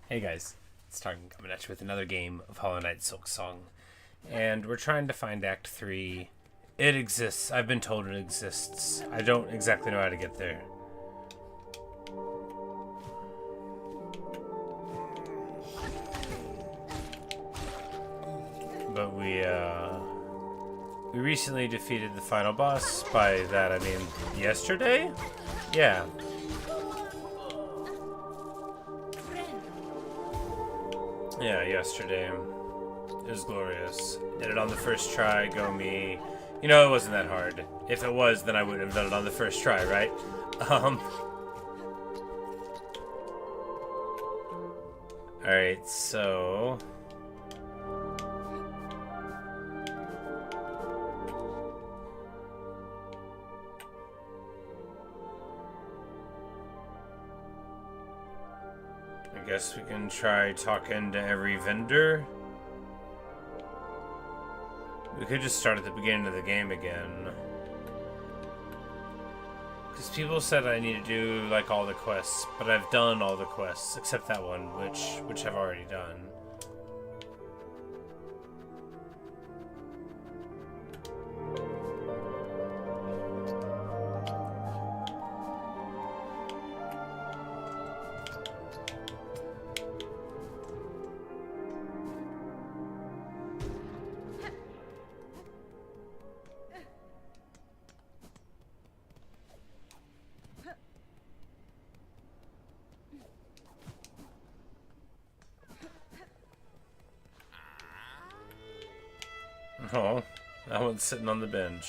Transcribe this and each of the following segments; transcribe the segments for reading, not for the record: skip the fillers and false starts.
Hey guys, it's Targan coming at you with another game of Hollow Knight Silksong. And we're trying to find Act 3. It exists. I've been told it exists. I don't exactly know how to get there. But we recently defeated the final boss. By that I mean yesterday? Yeah. Yeah, yesterday. It was glorious. Did it on the first try, go me. You know, it wasn't that hard. If it was, then I wouldn't have done it on the first try, right? Alright, so... I guess we can try talking to every vendor. We could just start at the beginning of the game again. Because people said I need to do, like, all the quests, but I've done all the quests, except that one, which I've already done. Oh, that one's sitting on the bench.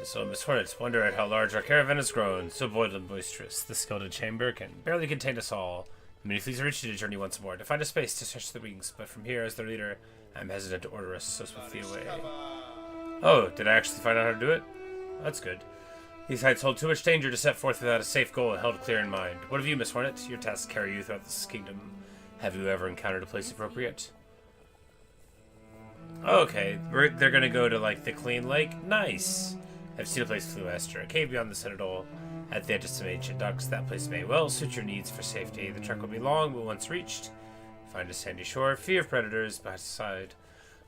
So, Miss Hornet, wonder at how large our caravan has grown. So void and boisterous. The skeleton chamber can barely contain us all. Many fleas are reaching to journey once more to find a space to stretch the wings, but from here, as their leader, I'm hesitant to order us so swiftly away. Oh, did I actually find out how to do it? That's good. These heights hold too much danger to set forth without a safe goal held clear in mind. What of you, Miss Hornet? Your tasks carry you throughout this kingdom. Have you ever encountered a place appropriate? Oh, okay, they're gonna go to, like, the Clean Lake? Nice! I've seen a place flew Esther, a cave beyond the Citadel, at the edge of some ancient docks. That place may well suit your needs for safety. The trek will be long, but once reached, find a sandy shore, free of predators, by side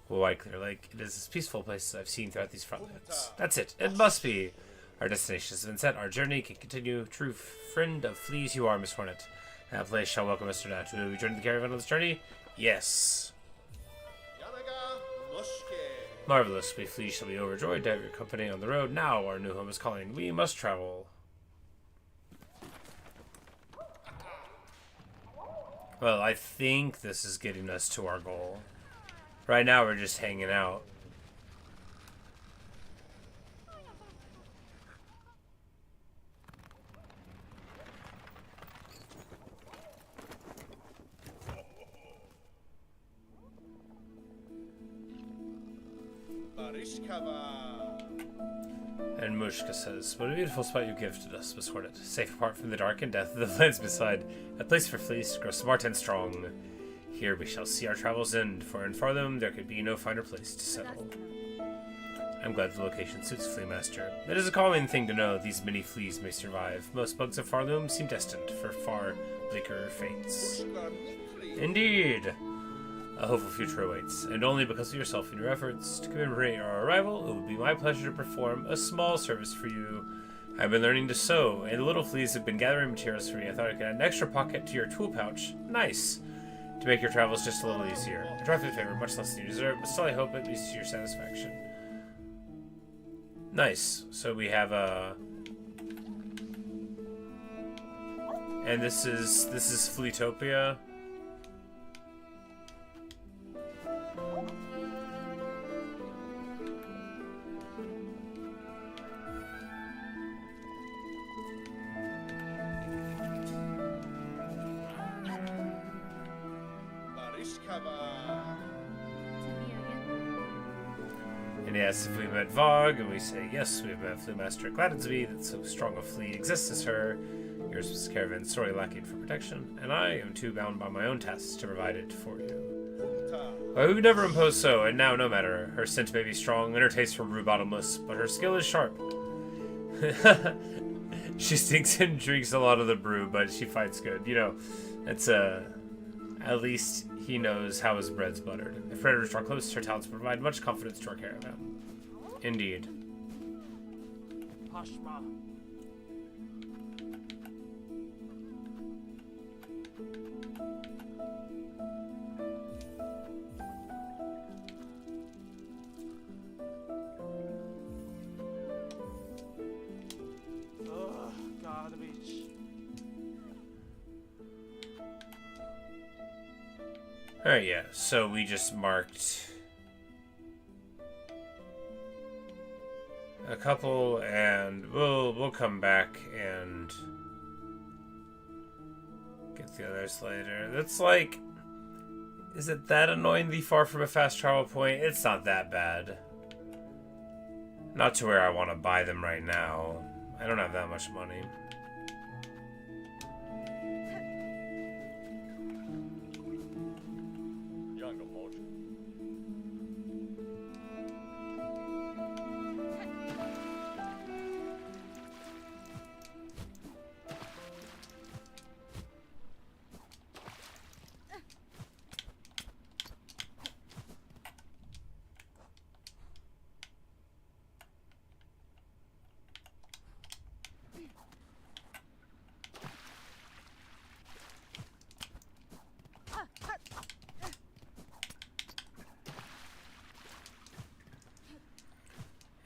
will lie Clear Lake. It is as peaceful a place as I've seen throughout these frontlands. That's it. It must be. Our destination has been set. Our journey can continue. True friend of fleas you are, Miss Hornet. That place shall welcome us to that. Will we join the caravan on this journey? Yes. Marvelous. We fleas shall be overjoyed to have your company on the road. Now our new home is calling. We must travel. Well, I think this is getting us to our goal. Right now we're just hanging out. And Mushka says, what a beautiful spot you gifted us, Miss Hornet. Safe apart from the dark and death of the lands beside. A place for fleas to grow smart and strong. Here we shall see our travels end, for in Fartham there could be no finer place to settle. I'm glad the location suits Flea Master. It is a common thing to know these many fleas may survive. Most bugs of Fartham seem destined for far bleaker fates. Indeed! A hopeful future awaits, and only because of yourself and your efforts. To commemorate our arrival, it would be my pleasure to perform a small service for you. I've been learning to sew, and the little fleas have been gathering materials for me. I thought I could add an extra pocket to your tool pouch. Nice! To make your travels just a little easier. A trifling favor, much less than you deserve, but still I hope it leads to your satisfaction. Nice. So we have a... And this is Fleetopia. And he asks if we met Varg, and we say, yes, we have met Flea Master. Glad to be that so strong a fleet exists as her. Yours was a caravan sorely lacking for protection, and I am too bound by my own tasks to provide it for you. I would never impose so, and now no matter. Her scent may be strong, and her taste for brew bottomless, but her skill is sharp. She stinks and drinks a lot of the brew, but she fights good. You know, it's at least he knows how his bread's buttered. If predators draw close, her talents provide much confidence to our caravan. Indeed. Hashma. Garbage. Alright, yeah, so we just marked a couple, and we'll come back and get the others later. That's like, is it that annoyingly far from a fast travel point? It's not that bad. Not to where I want to buy them right now. I don't have that much money.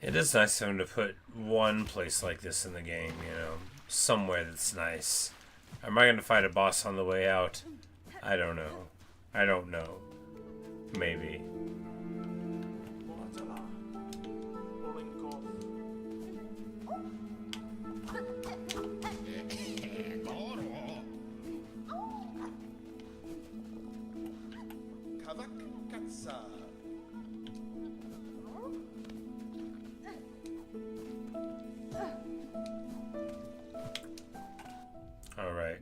It is nice of him to put one place like this in the game, you know, somewhere that's nice. Am I going to fight a boss on the way out? I don't know. I don't know. Maybe. All right.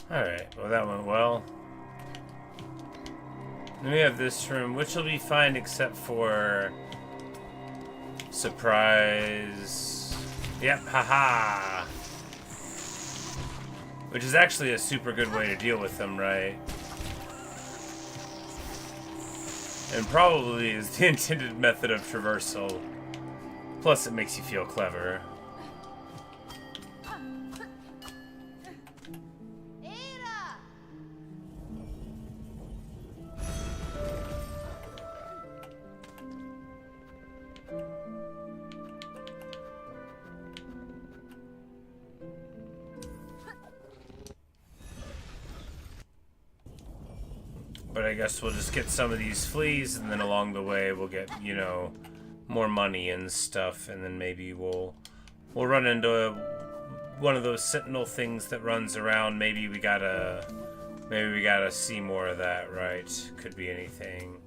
Alright, well that went well. Then we have this room, which will be fine except for surprise. Yep, haha. Which is actually a super good way to deal with them, right? And probably is the intended method of traversal. Plus it makes you feel clever. But I guess we'll just get some of these fleas, and then along the way we'll get, you know, more money and stuff, and then maybe we'll run into one of those sentinel things that runs around. Maybe we gotta see more of that, right? Could be anything.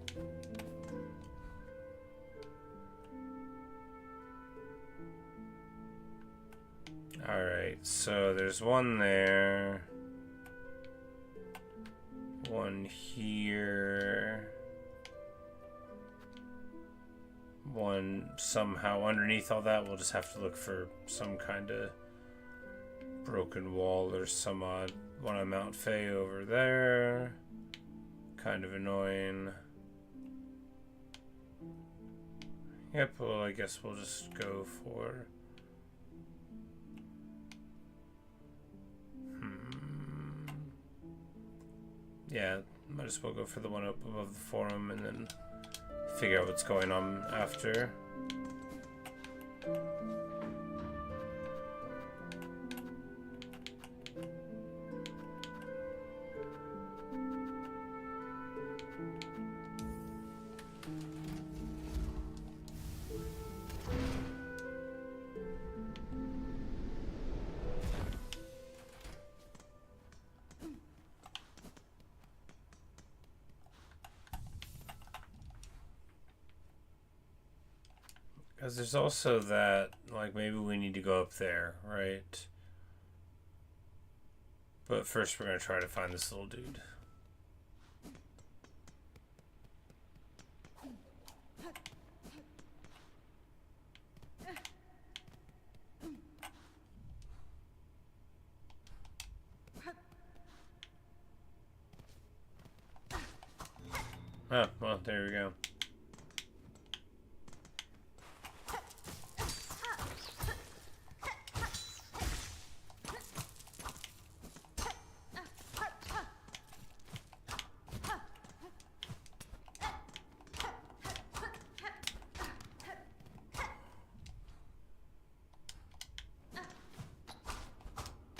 Alright, so there's one there. One here. One somehow underneath all that. We'll just have to look for some kind of broken wall or some odd one on Mount Fay over there. Kind of annoying. Yep, well I guess we'll just go for... Yeah, might as well go for the one up above the forum and then figure out what's going on after. Because there's also that, like, maybe we need to go up there, right? But first we're going to try to find this little dude. Oh, well, there we go.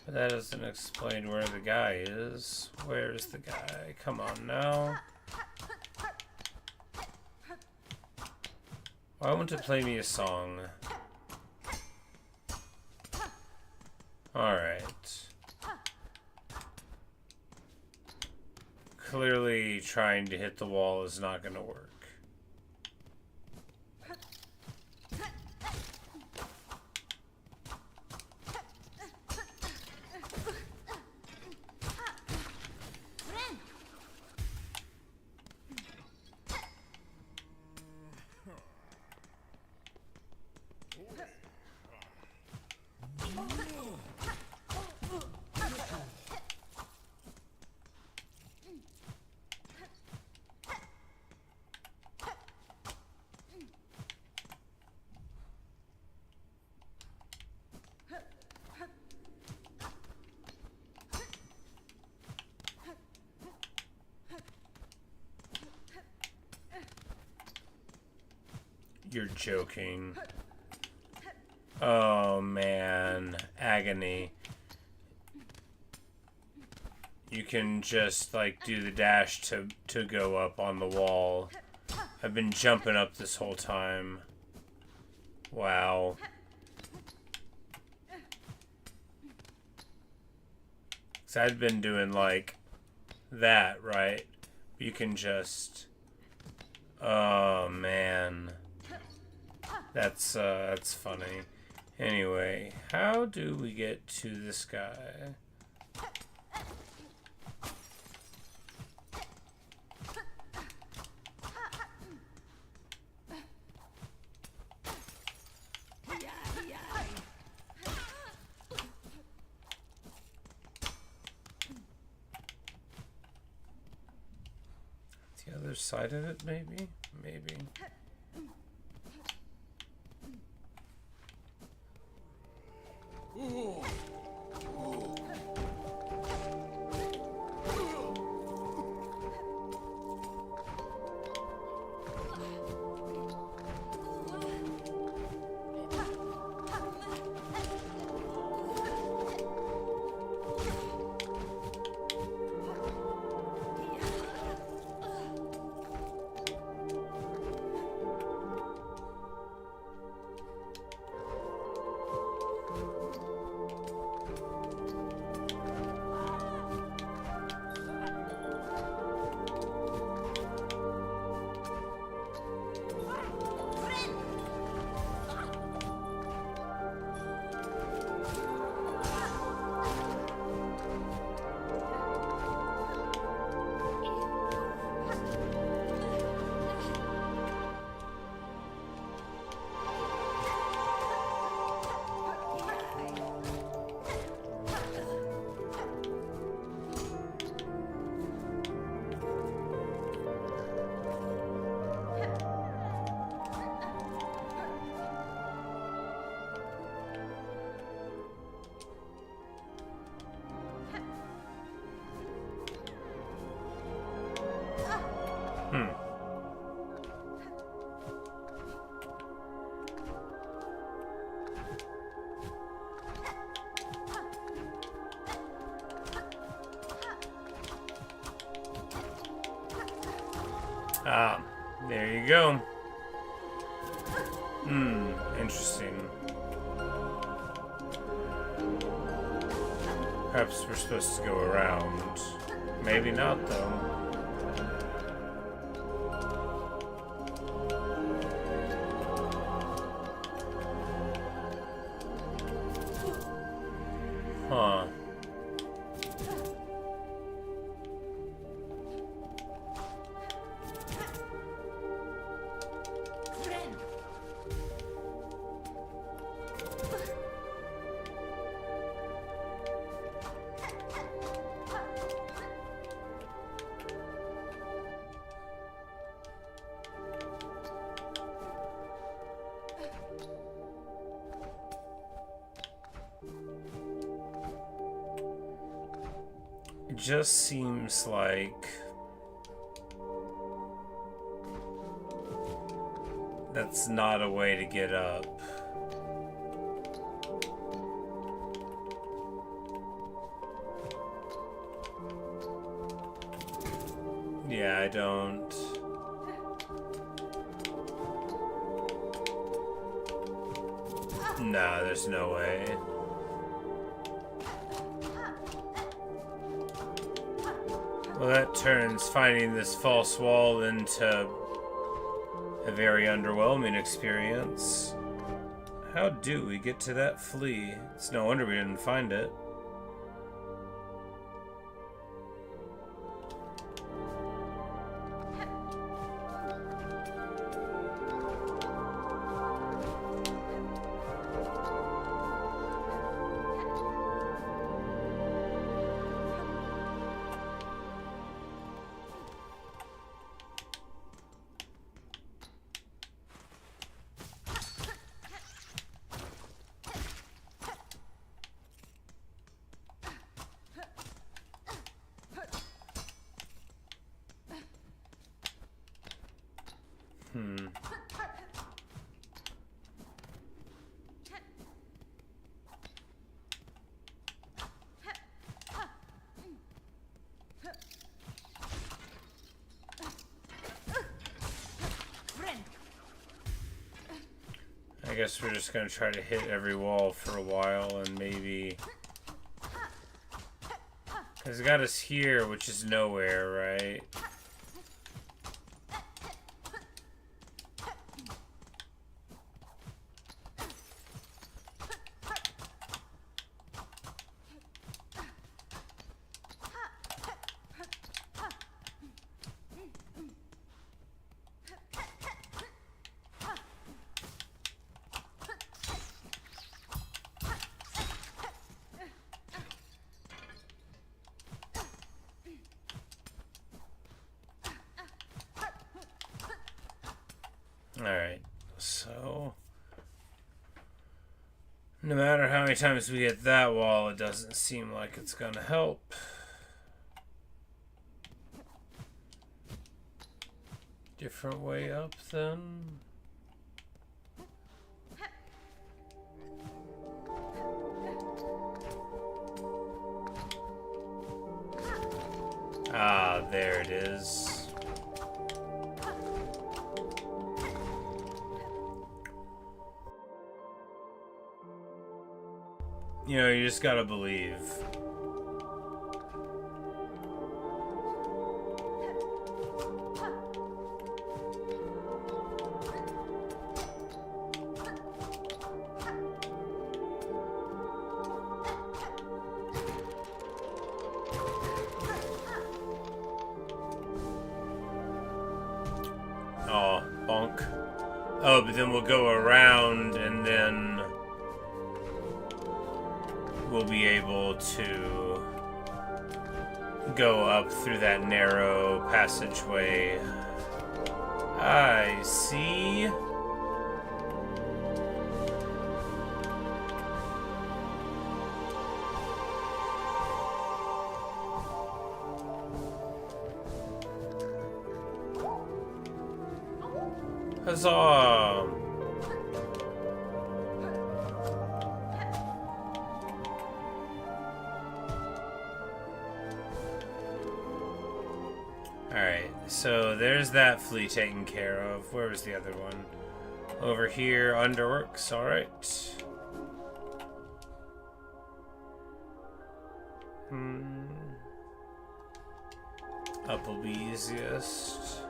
But that doesn't explain where the guy is. Where's the guy? Come on now. Why won't it play me a song? Alright. Clearly trying to hit the wall is not going to work. You're joking. Oh man, agony. You can just like do the dash to go up on the wall. I've been jumping up this whole time. Wow. So I'd been doing like that, right? You can just. Oh man. That's funny. Anyway, how do we get to this guy? The other side of it, maybe? Maybe. Ah, there you go. Interesting. Perhaps we're supposed to go around. Maybe not, though. just seems like that's not a way to get up. Yeah, I don't. Nah, there's no way. Well, that turns finding this false wall into a very underwhelming experience. How do we get to that flea? It's no wonder we didn't find it. I guess we're just gonna try to hit every wall for a while and maybe... Cause it got us here, which is nowhere, right? Alright, so no matter how many times we hit that wall, it doesn't seem like it's gonna help. Different way up then? Ah, there it is. You know, you just gotta believe. Oh, bonk. Oh, but then we'll go around and then we'll be able to go up through that narrow passageway. I see. Huzzah! Alright, so there's that flea taken care of. Where was the other one? Over here, underworks, alright. Up will be easiest.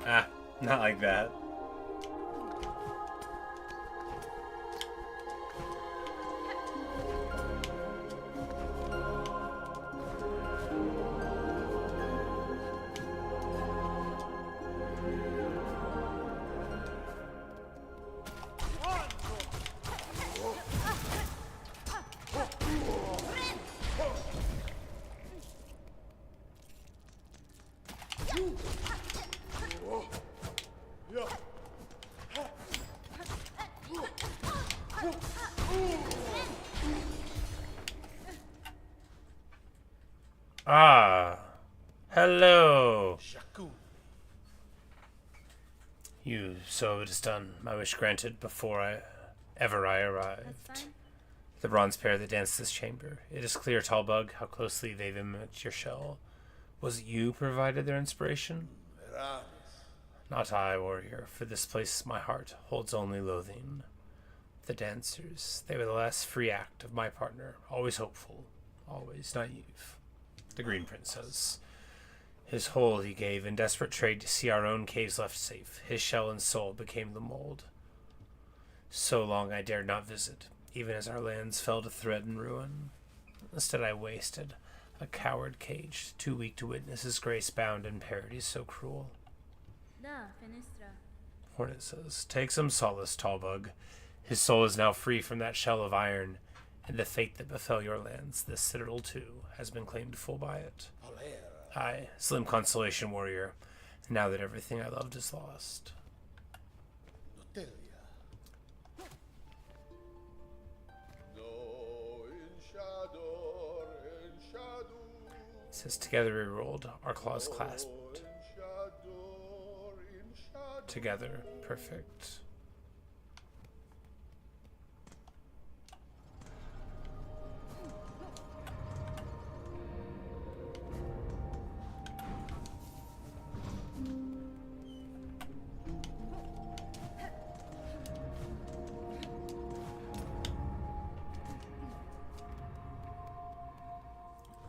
Ah, not like that. Yeah. Ah, hello. So it is done. My wish granted before I arrived. The bronze pair that danced this chamber. It is clear, Tallbug, how closely they've mimicked your shell. Was it you provided their inspiration? Not I, warrior, for this place my heart holds only loathing. The dancers, they were the last free act of my partner, always hopeful, always naive. The Green Prince says. His whole he gave in desperate trade to see our own caves left safe. His shell and soul became the mold. So long I dared not visit, even as our lands fell to thread and ruin. Instead I wasted, a coward caged, too weak to witness his grace bound in parodies so cruel. Hornet says, take some solace, Tallbug. His soul is now free from that shell of iron, and the fate that befell your lands, this citadel too, has been claimed full by it. Aye, slim consolation, warrior, now that everything I loved is lost. It says, together we rolled, our claws clasped. Together, perfect.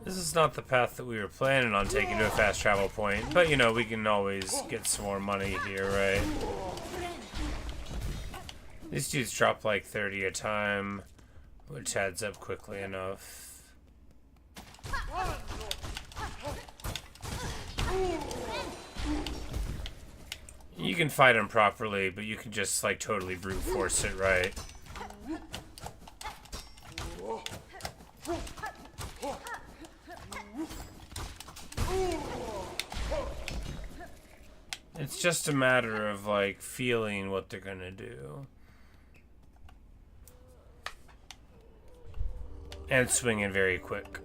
This is not the path that we were planning on taking to a fast travel point, but you know, we can always get some more money here, right? These dudes drop like 30 a time, which adds up quickly enough. You can fight them properly, but you can just like totally brute force it, right? It's just a matter of, like, feeling what they're gonna do. And swinging very quick.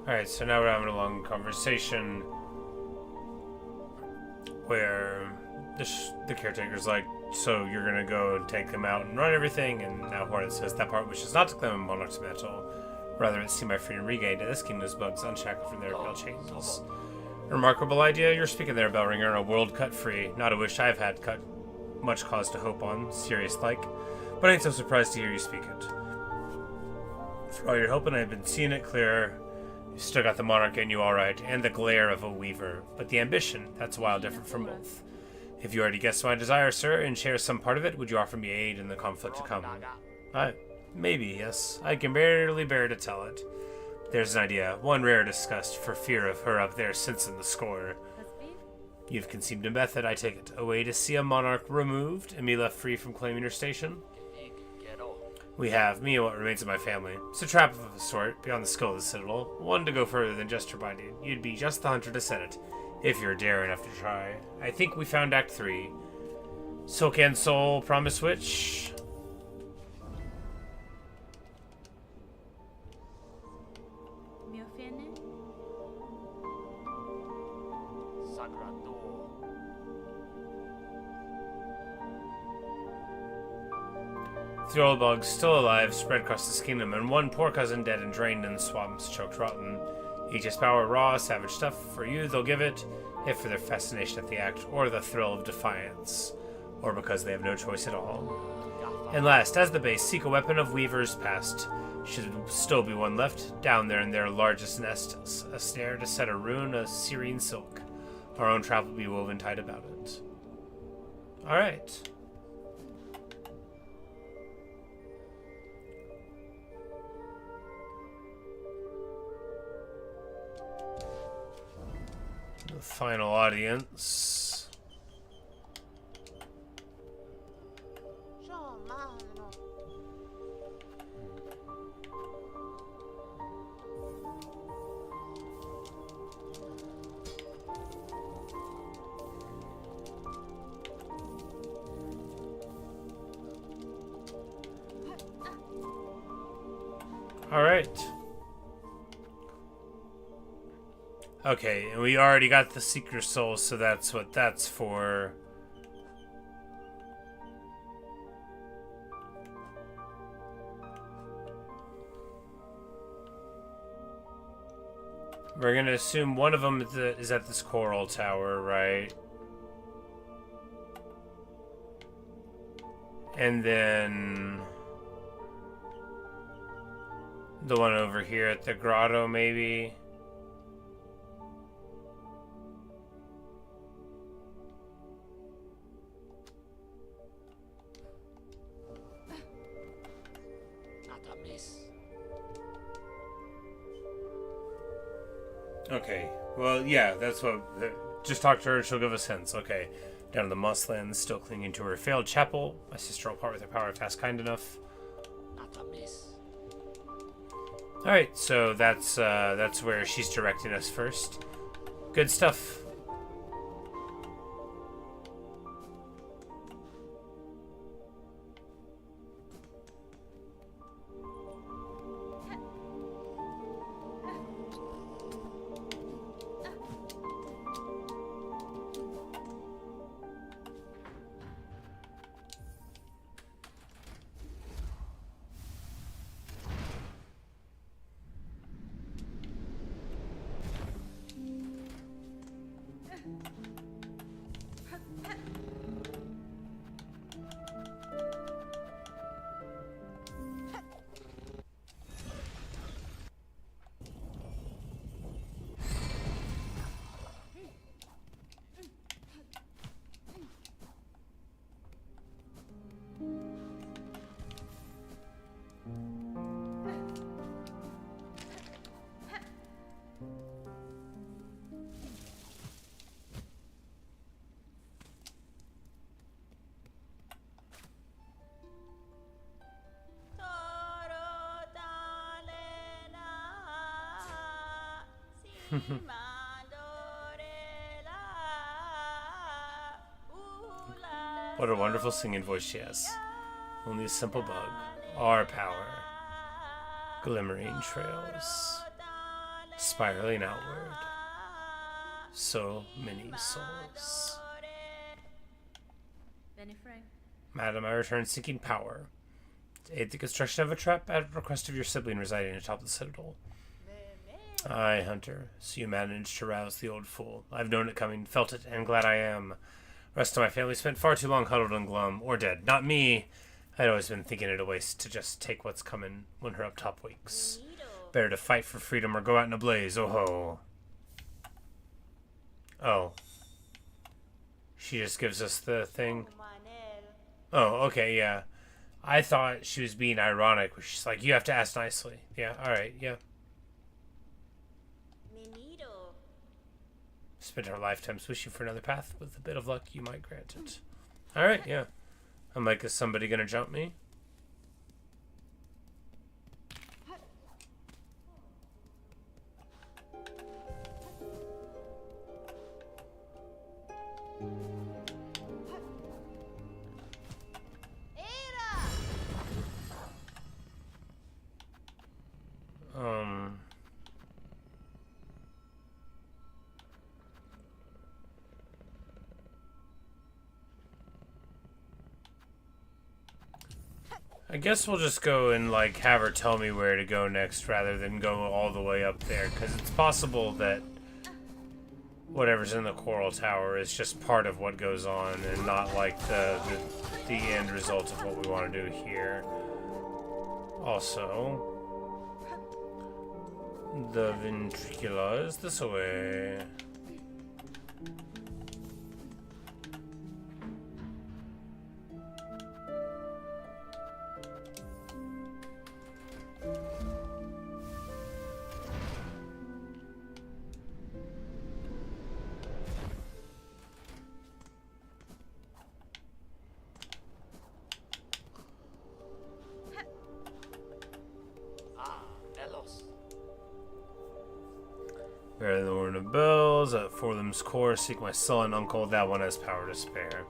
Alright, so now we're having a long conversation where the caretaker's like, so you're gonna go and take them out and run everything, and now Hornet says that part wishes not to claim a monarch's mantle. Rather, it see my freedom regained, and this kingdom's bugs unshackled from their bell chains. Remarkable idea you're speaking there, Bellringer, a world cut free. Not a wish I've had cut much cause to hope on, serious like, but I ain't so surprised to hear you speak it. For all your hoping, I've been seeing it clearer. You still got the monarch in you, alright, and the glare of a weaver, but the ambition, that's a while different from both. If you already guessed my desire, sir, and share some part of it, would you offer me aid in the conflict to come? Maybe, yes. I can barely bear to tell it. There's an idea, one rare discussed, for fear of her up there sensing the score. You've conceived a method, I take it. A way to see a monarch removed, and me left free from claiming your station? We have, me and what remains of my family. It's a trap of a sort, beyond the skill of the citadel. One to go further than just your binding. You'd be just the hunter to set it, if you're dare enough to try. I think we found Act 3. Silk and Soul, Promise Witch. The old bugs, still alive, spread across this kingdom, and one poor cousin dead and drained in the swamps, choked rotten. Each has power, raw, savage stuff. For you, they'll give it, if for their fascination at the act, or the thrill of defiance, or because they have no choice at all. And last, as the base, seek a weapon of weavers past. Should still be one left, down there in their largest nest, a snare to set a rune, a serene silk. Our own trap will be woven tight about it. Alright. The final audience. Alright. Okay, and we already got the Seeker Soul, so that's what that's for. We're gonna assume one of them is at this coral tower, right? And then the one over here at the grotto, maybe. Okay, well, yeah, that's what... Just talk to her, she'll give us hints. Okay, down in the Mosslands, still clinging to her failed chapel. My sister will part with her power if asked kind enough. Alright, so that's where she's directing us first. Good stuff. What a wonderful singing voice she has. Only a simple bug. Our power. Glimmering trails. Spiraling outward. So many souls. Madam, I return seeking power. To aid the construction of a trap at request of your sibling residing atop the citadel. Aye, Hunter. So you managed to rouse the old fool. I've known it coming, felt it, and glad I am. Rest of my family spent far too long huddled and glum, or dead. Not me. I'd always been thinking it a waste to just take what's coming when her up top wakes. Better to fight for freedom or go out in a blaze. Oh ho. Oh. She just gives us the thing. Oh, okay, yeah. I thought she was being ironic. She's like, you have to ask nicely. Yeah, alright, yeah. Spent our lifetimes wishing for another path. With a bit of luck, you might grant it. Alright, yeah. I'm like, is somebody gonna jump me? I guess we'll just go and, like, have her tell me where to go next rather than go all the way up there, because it's possible that whatever's in the Coral Tower is just part of what goes on and not, like, the end result of what we want to do here. Also, the ventricula is this way. Bear the Horn of Bells, at Forlem's Core, seek my sullen uncle, that one has power to spare.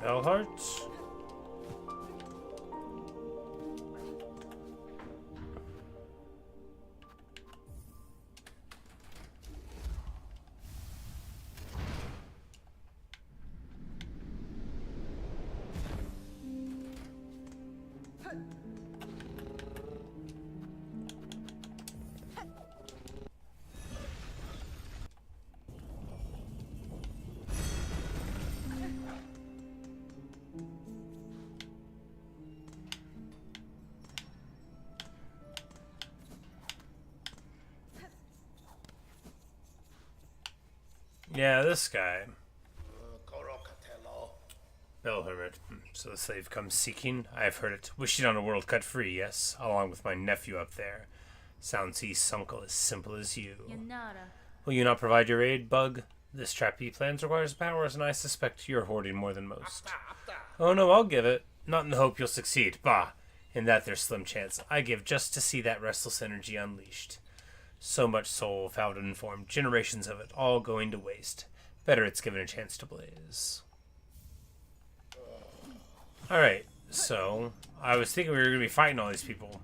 Bellheart? Yeah, this guy. Bell Hermit. So the slave comes seeking. I have heard it. Wishing on a world cut free, yes, along with my nephew up there. Sounds he's uncle as simple as you. Will you not provide your aid, Bug? This trap he plans requires powers, and I suspect you're hoarding more than most. Oh no, I'll give it. Not in the hope you'll succeed. Bah! In that there's slim chance. I give just to see that restless energy unleashed. So much soul, fouled and informed, generations of it, all going to waste. Better it's given a chance to blaze. Alright, so I was thinking we were going to be fighting all these people.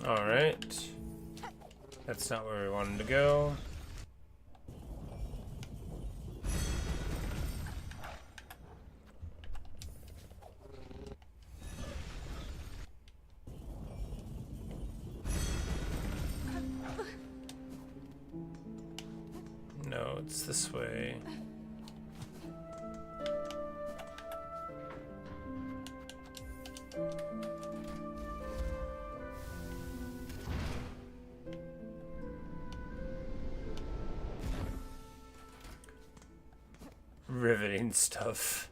Alright. That's not where we wanted to go. No, it's this way. Riveting stuff.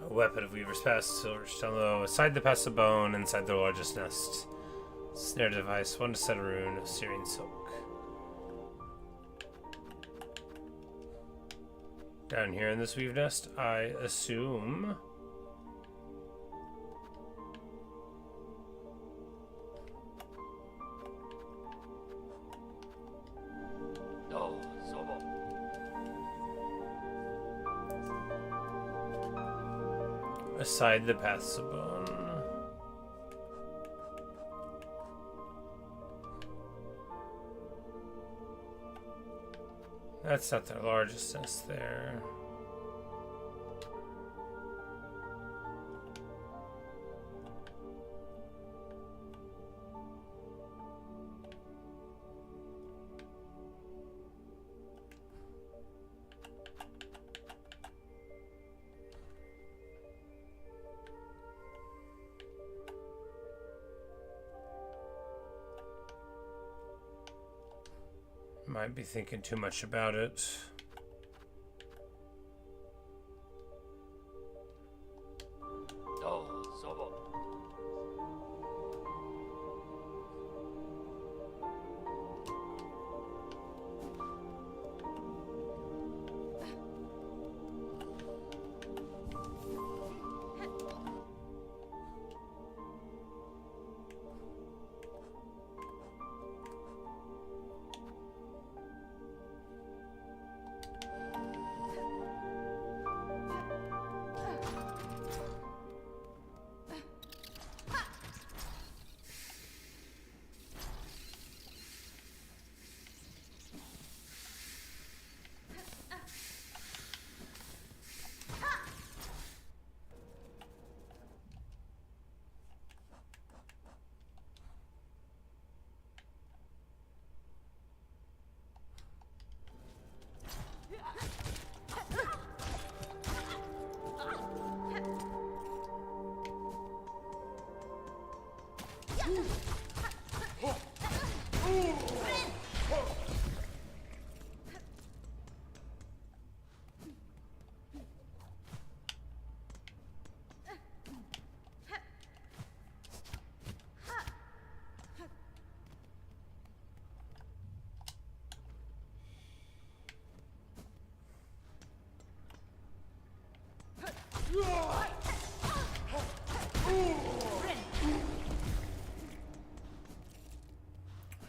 A weapon of Weaver's Past, silver shallow, aside the pass of bone, inside their largest nest. Snare device, one to set a rune of Syrian silk. Down here in this weave nest, I assume. Aside the paths of bone. That's not their largest nest there. Might be thinking too much about it.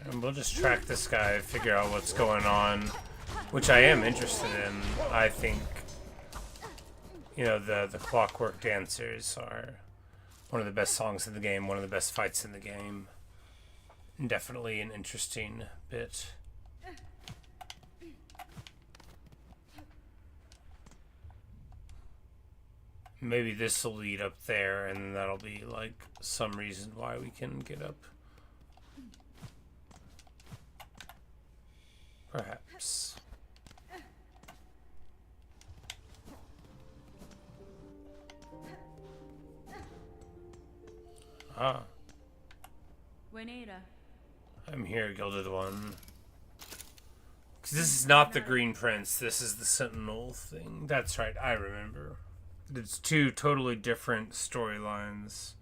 And we'll just track this guy, figure out what's going on, which I am interested in. I think You know, the Clockwork Dancers are one of the best songs in the game, one of the best fights in the game. Definitely an interesting bit. Maybe this will lead up there, and that'll be like some reason why we can get up. Perhaps. Ah. I'm here, Gilded One. This is not the Green Prince, this is the Sentinel thing. That's right, I remember. It's two totally different storylines.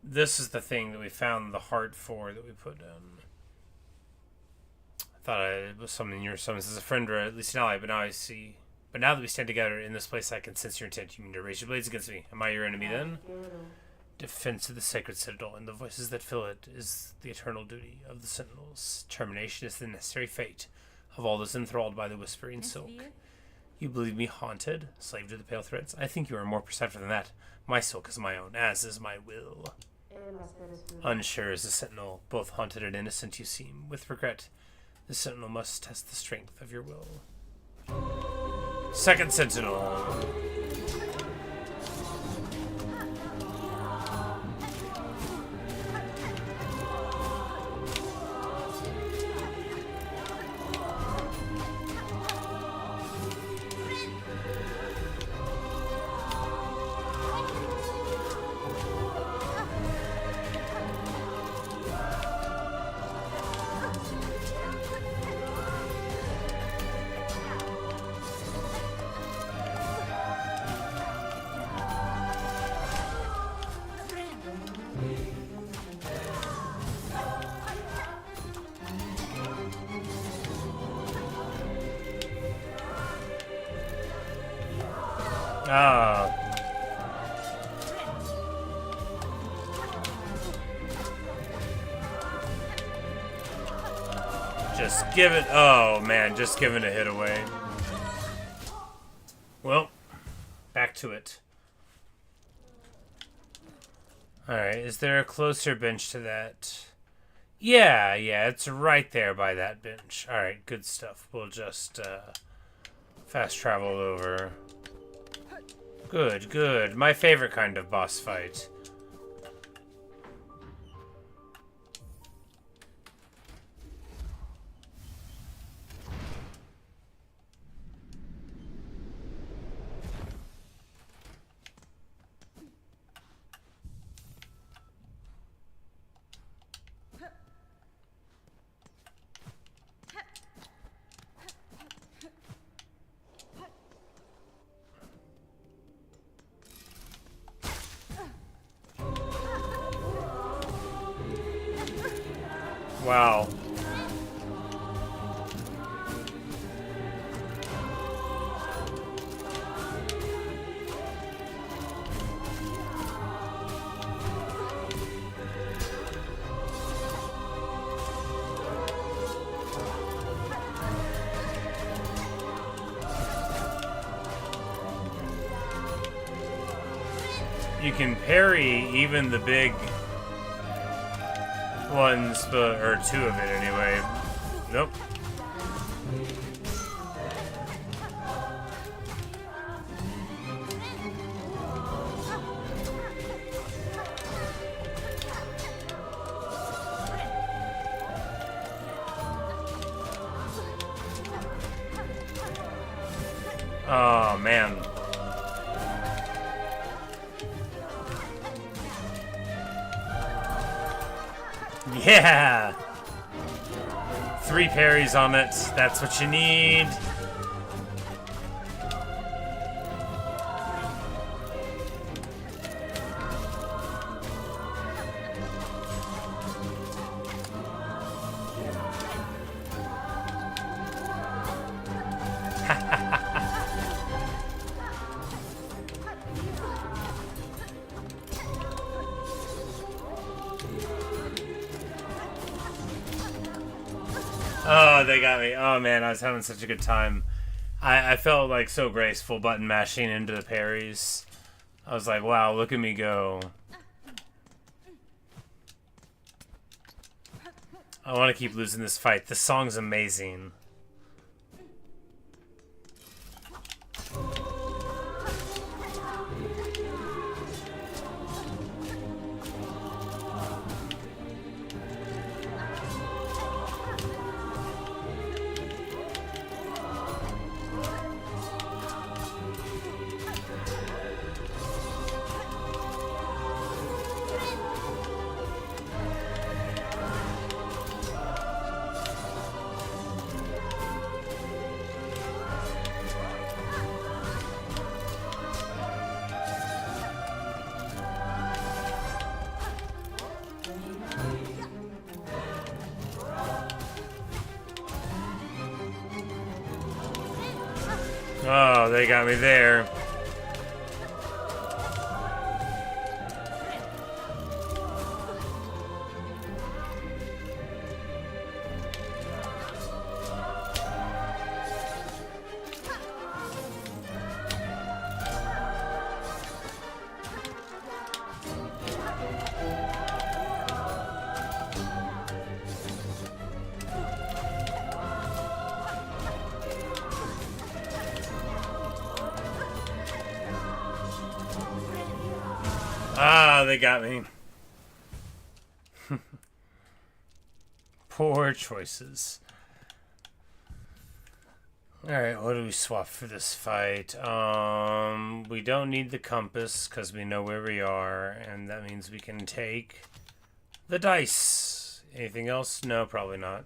This is the thing that we found the heart for that we put in. I thought it was something you were summoned as a friend or at least an ally, but now I see. But now that we stand together in this place, I can sense your intent. You mean to raise your blades against me? Am I your enemy then? Defense of the Sacred Citadel and the voices that fill it is the eternal duty of the Sentinels. Termination is the necessary fate of all those enthralled by the Whispering Silk. You believe me haunted, slave to the pale threads? I think you are more perceptive than that. My silk is my own, as is my will. Unsure as a sentinel, both haunted and innocent you seem. With regret, the sentinel must test the strength of your will. Second Sentinel. Ah. Just give it. Oh man, just giving a hit away. Well, back to it. Alright, is there a closer bench to that? Yeah, it's right there by that bench. Alright, good stuff. We'll just fast travel over. Good. My favorite kind of boss fight. Wow. You can parry even the big ones, or two of it anyway. Nope. Oh man. Yeah! 3 parries on it. That's what you need. Oh, they got me. Oh man, I was having such a good time. I felt like so graceful button mashing into the parries. I was like, wow, look at me go. I want to keep losing this fight. This song's amazing. Oh, they got me there. Ah, they got me. Poor choices. Alright, what do we swap for this fight? We don't need the compass because we know where we are, and that means we can take the dice. Anything else? No, probably not.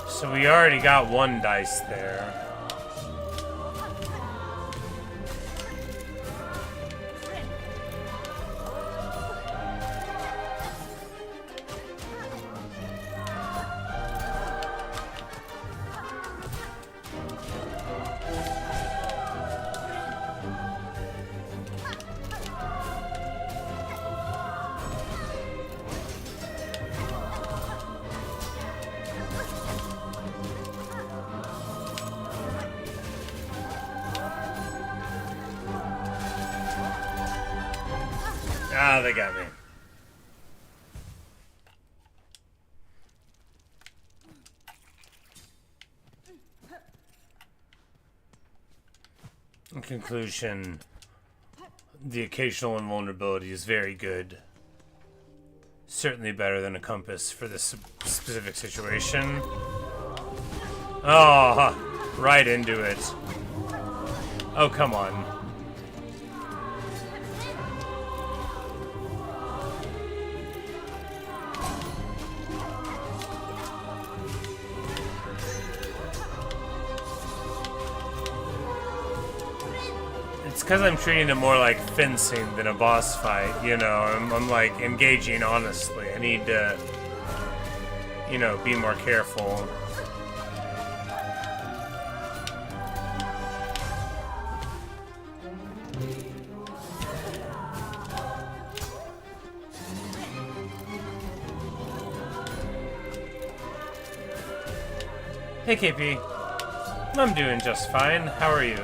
So we already got one dice there. Ah, they got me. In conclusion, the occasional invulnerability is very good. Certainly better than a compass for this specific situation. Oh, right into it. Oh, come on. It's because I'm treating it more like fencing than a boss fight, you know. I'm like engaging honestly. I need to, you know, be more careful. Hey KP, I'm doing just fine. How are you?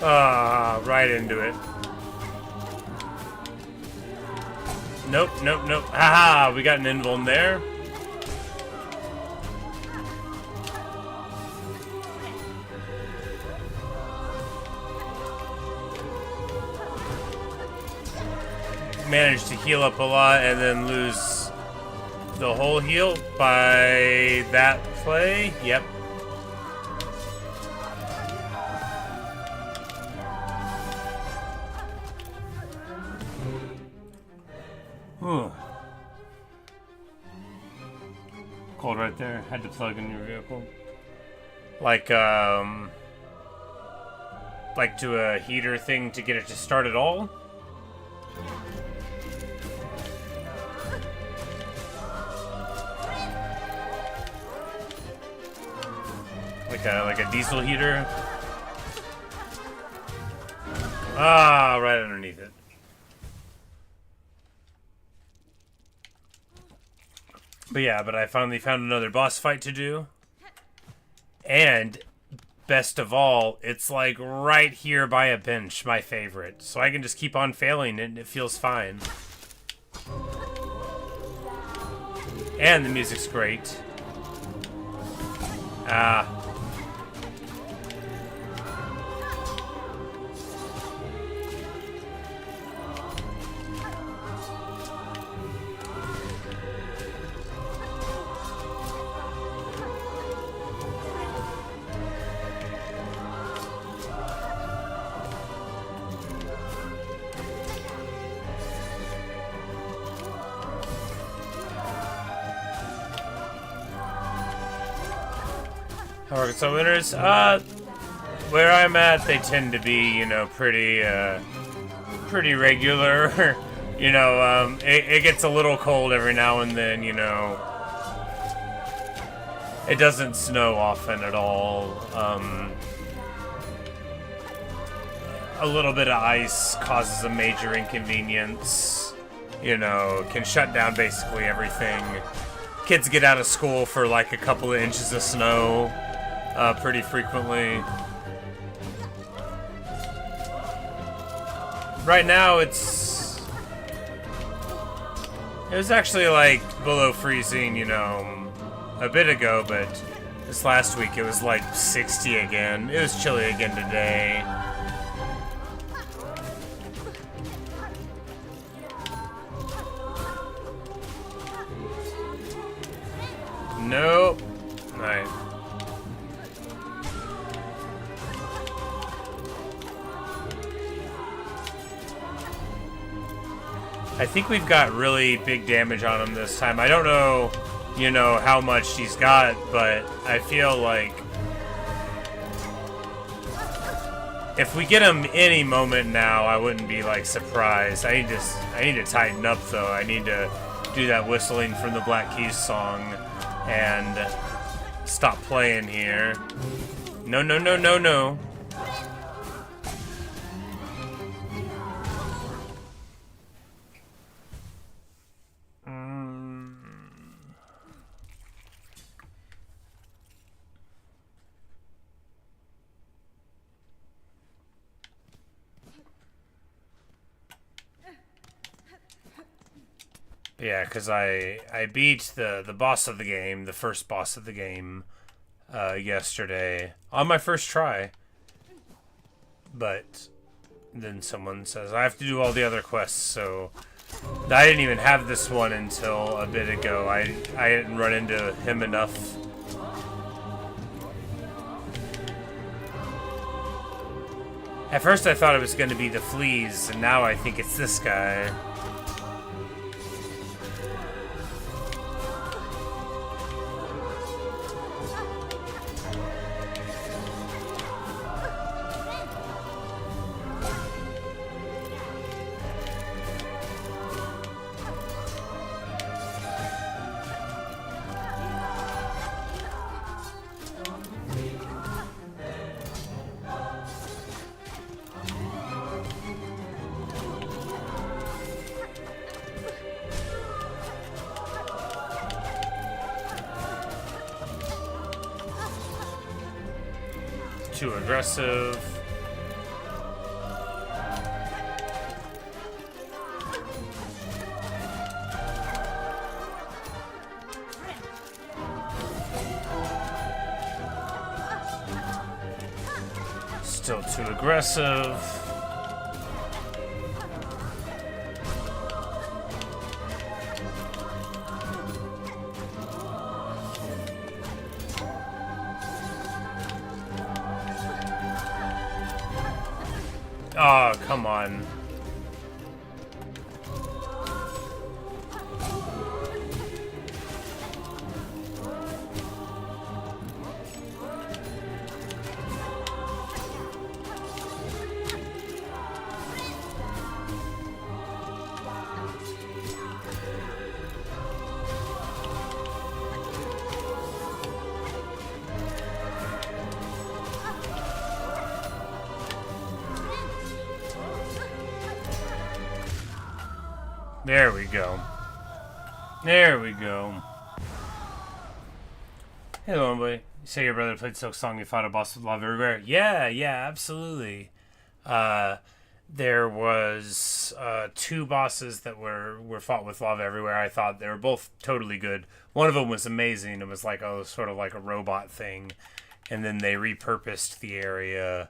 Ah, right into it. Nope, nope, nope. Haha, we got an invuln there. Managed to heal up a lot and then lose the whole heal by that play. Yep. Whew. Cold right there. Had to plug in your vehicle. Like do a heater thing to get it to start at all. Like a diesel heater. Ah, right underneath it. But yeah, I finally found another boss fight to do. And best of all, it's like right here by a bench, my favorite. So I can just keep on failing and it feels fine. And the music's great. Ah. Arkansas winners, where I'm at, they tend to be, you know, pretty regular. You know, it gets a little cold every now and then, you know. It doesn't snow often at all. A little bit of ice causes a major inconvenience. You know, can shut down basically everything. Kids get out of school for like a couple of inches of snow. Pretty frequently. Right now it was actually like below freezing, you know, a bit ago, but this last week it was like 60 again. It was chilly again today. Nope. Alright. I think we've got really big damage on him this time. I don't know, you know, how much he's got, but I feel like if we get him any moment now, I wouldn't be like surprised. I need to tighten up though. I need to do that whistling from the Black Keys song and stop playing here. No, no, no, no, no. Yeah, because I beat the boss of the game, the first boss of the game, yesterday on my first try. But then someone says I have to do all the other quests, so I didn't even have this one until a bit ago. I didn't run into him enough. At first I thought it was going to be the fleas, and now I think it's this guy. Too aggressive. Still too aggressive. Oh, come on. There we go. There we go. Hey, Homeboy. You say your brother played Silksong, you fought a boss with love everywhere? Yeah, absolutely. There was 2 bosses that were fought with lava everywhere. I thought they were both totally good. One of them was amazing. It was like sort of like a robot thing. And then they repurposed the area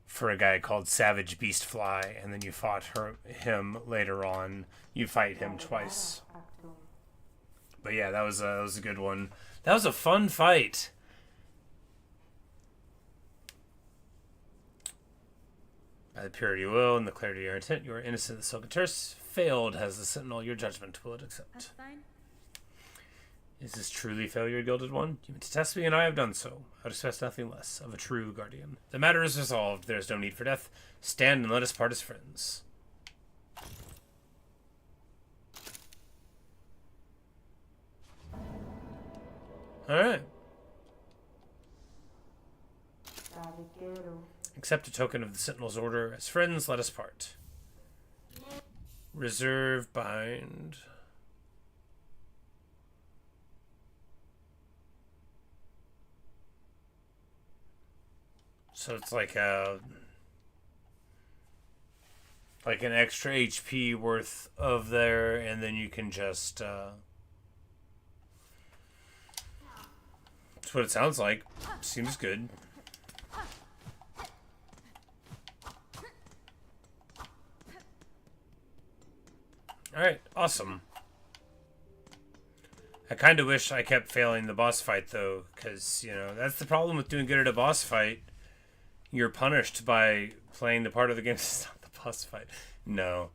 for a guy called Savage Beastfly, and then you fought him later on. You fight him twice. But yeah, that was a good one. That was a fun fight. By the purity of will and the clarity of your intent, you are innocent. The silken terse failed has the sentinel. Your judgment will it accept. That's fine. Is this truly failure, Gilded One? You meant to test me, and I have done so. I would expect nothing less of a true guardian. The matter is resolved. There is no need for death. Stand and let us part as friends. Alright. Accept a token of the Sentinel's order. As friends, let us part. Reserve, bind. So it's like an extra HP worth of there, and then you can just that's what it sounds like. Seems good. Alright, awesome. I kind of wish I kept failing the boss fight, though, because, you know, that's the problem with doing good at a boss fight. You're punished by playing the part of the game. It's not the boss fight. No.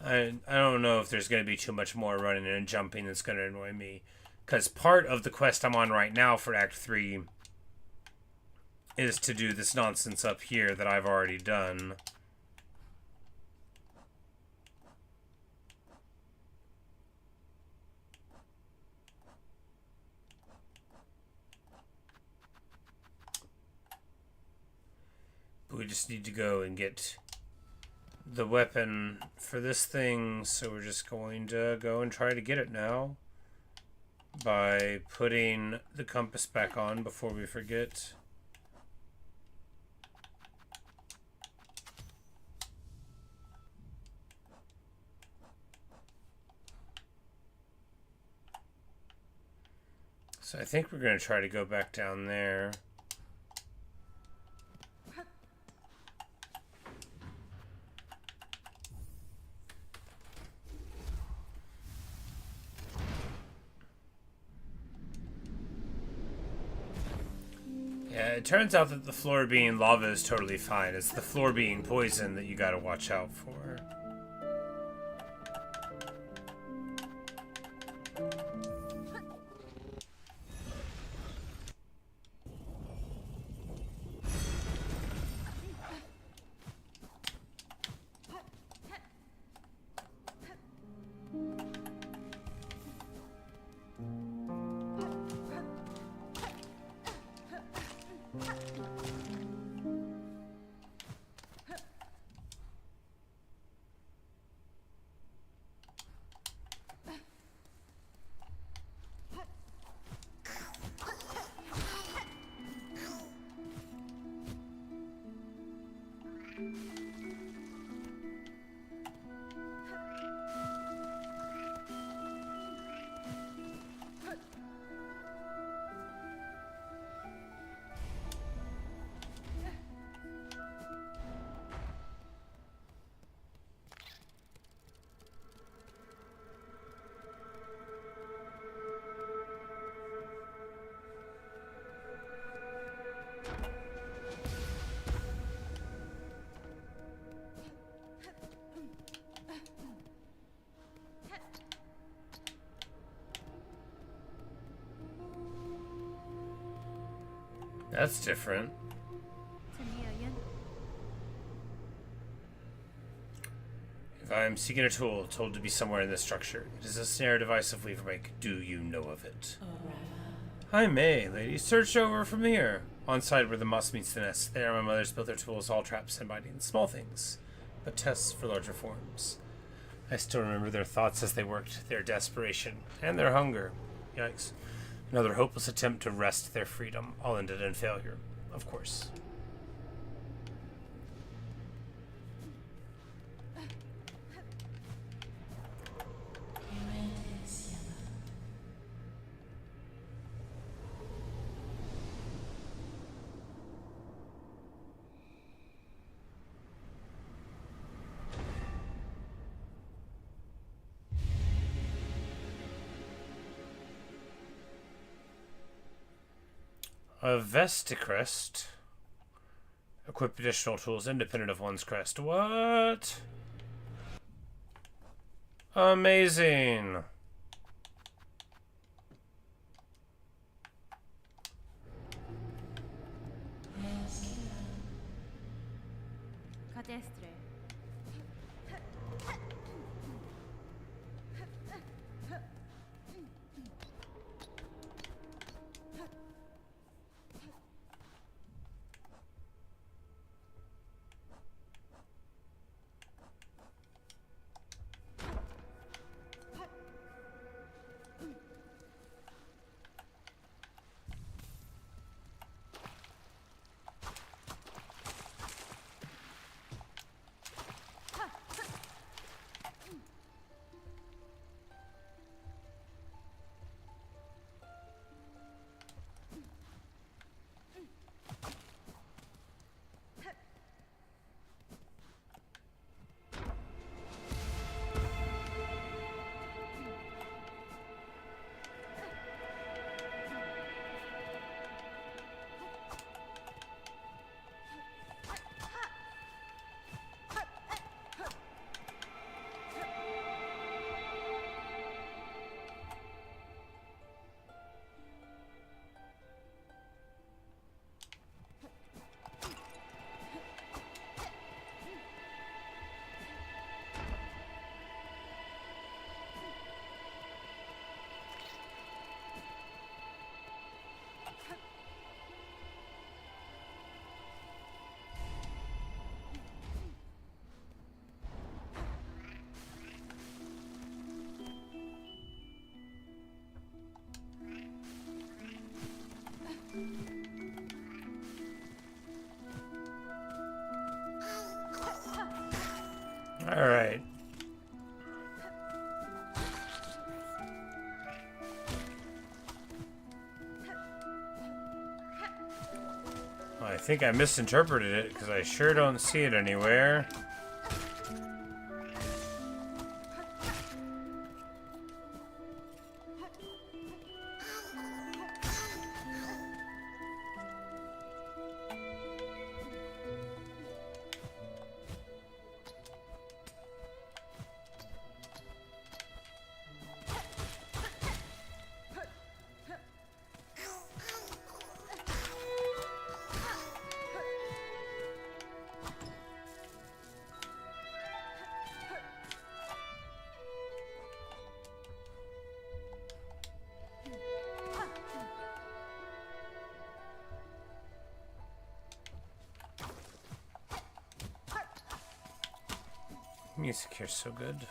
I don't know if there's going to be too much more running and jumping that's going to annoy me. Because part of the quest I'm on right now for Act 3 is to do this nonsense up here that I've already done. We just need to go and get the weapon for this thing, so we're just going to go and try to get it now by putting the compass back on before we forget. So I think we're going to try to go back down there. Yeah, it turns out that the floor being lava is totally fine. It's the floor being poison that you gotta watch out for. That's different. If I am seeking a tool, told to be somewhere in this structure, it is a snare device of Weavermake. Do you know of it? Hi, May, lady. Search over from here. On side where the moss meets the nest, there my mothers built their tools, all traps and bindings. Small things, but tests for larger forms. I still remember their thoughts as they worked, their desperation, and their hunger. Yikes. Another hopeless attempt to wrest their freedom, all ended in failure, of course. A Vesticrest. Equip additional tools independent of one's crest. What? Amazing. All right. Well, I think I misinterpreted it because I sure don't see it anywhere. Music here's so good.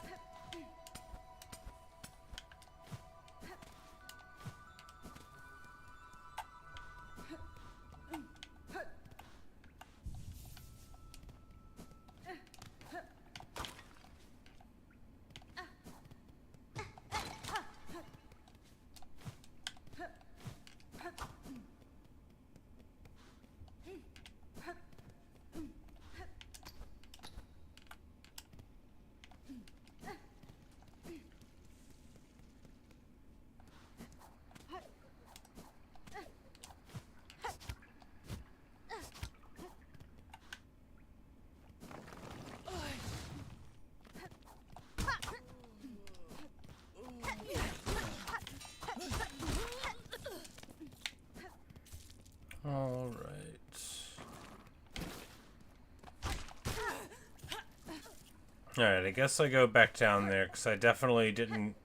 Alright, I guess I go back down there, because I definitely didn't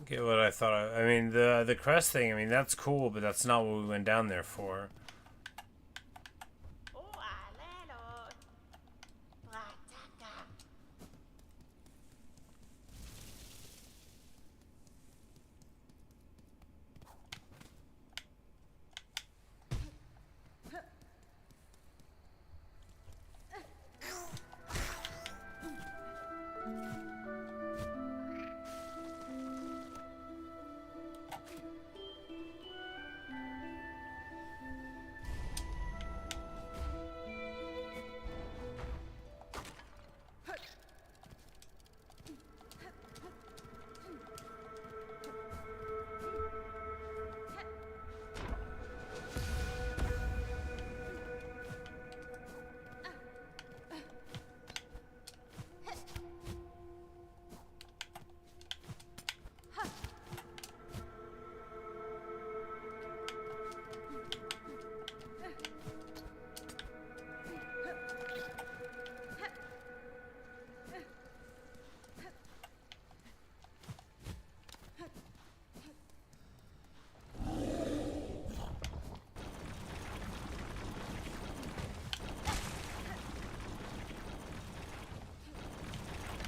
get what I thought I mean, the crest thing, I mean, that's cool, but that's not what we went down there for.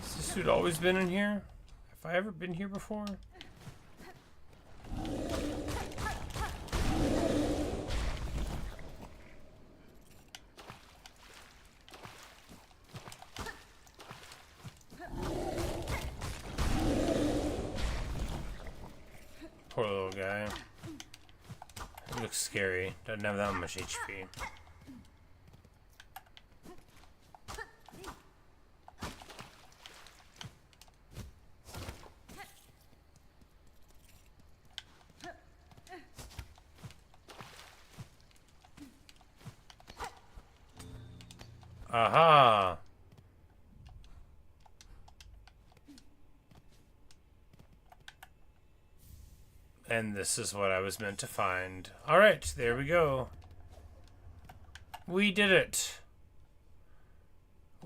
Has this dude always been in here? Have I ever been here before? Poor little guy. He looks scary. Doesn't have that much HP. Aha! And this is what I was meant to find. Alright, there we go. We did it!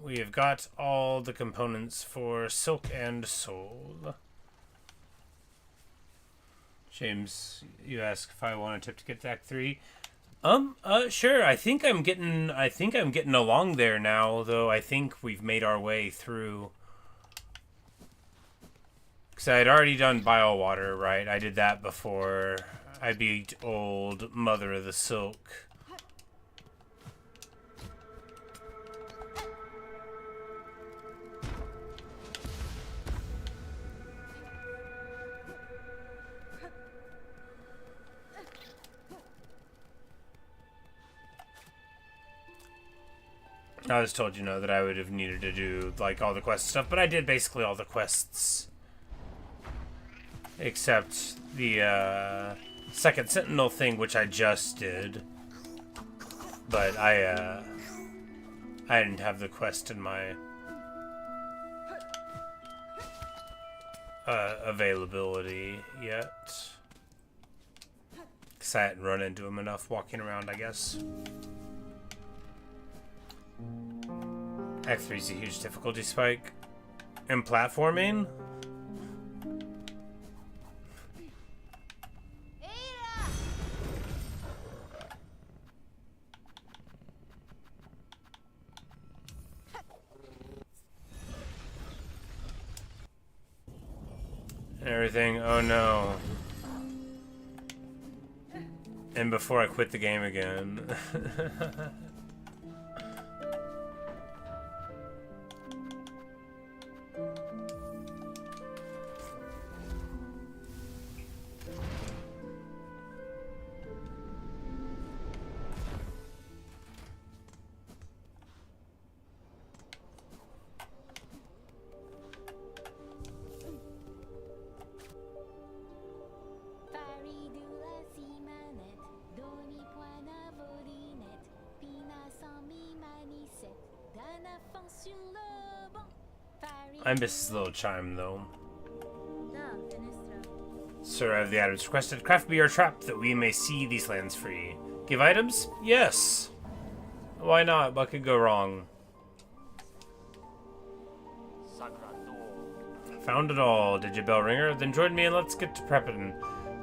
We have got all the components for Silk and Soul. James, you ask if I want a tip to get to Act 3. Sure. I think I'm getting along there now, though. I think we've made our way through. Because I had already done Biowater, right? I did that before I beat old Mother of the Silk. I was told, that I would have needed to do, like, all the quest stuff, but I did basically all the quests. Except the, Second Sentinel thing, which I just did. But I didn't have the quest in my, availability yet. Because I hadn't run into him enough walking around, I guess. Act 3 is a huge difficulty spike. And platforming? And everything, oh no. And before I quit the game again. I miss his little chime, though. Sir, I have the items requested. Craft me your trap that we may see these lands free. Give items? Yes! Why not? What could go wrong? Found it all, did you, Bellringer? Then join me and let's get to prepping.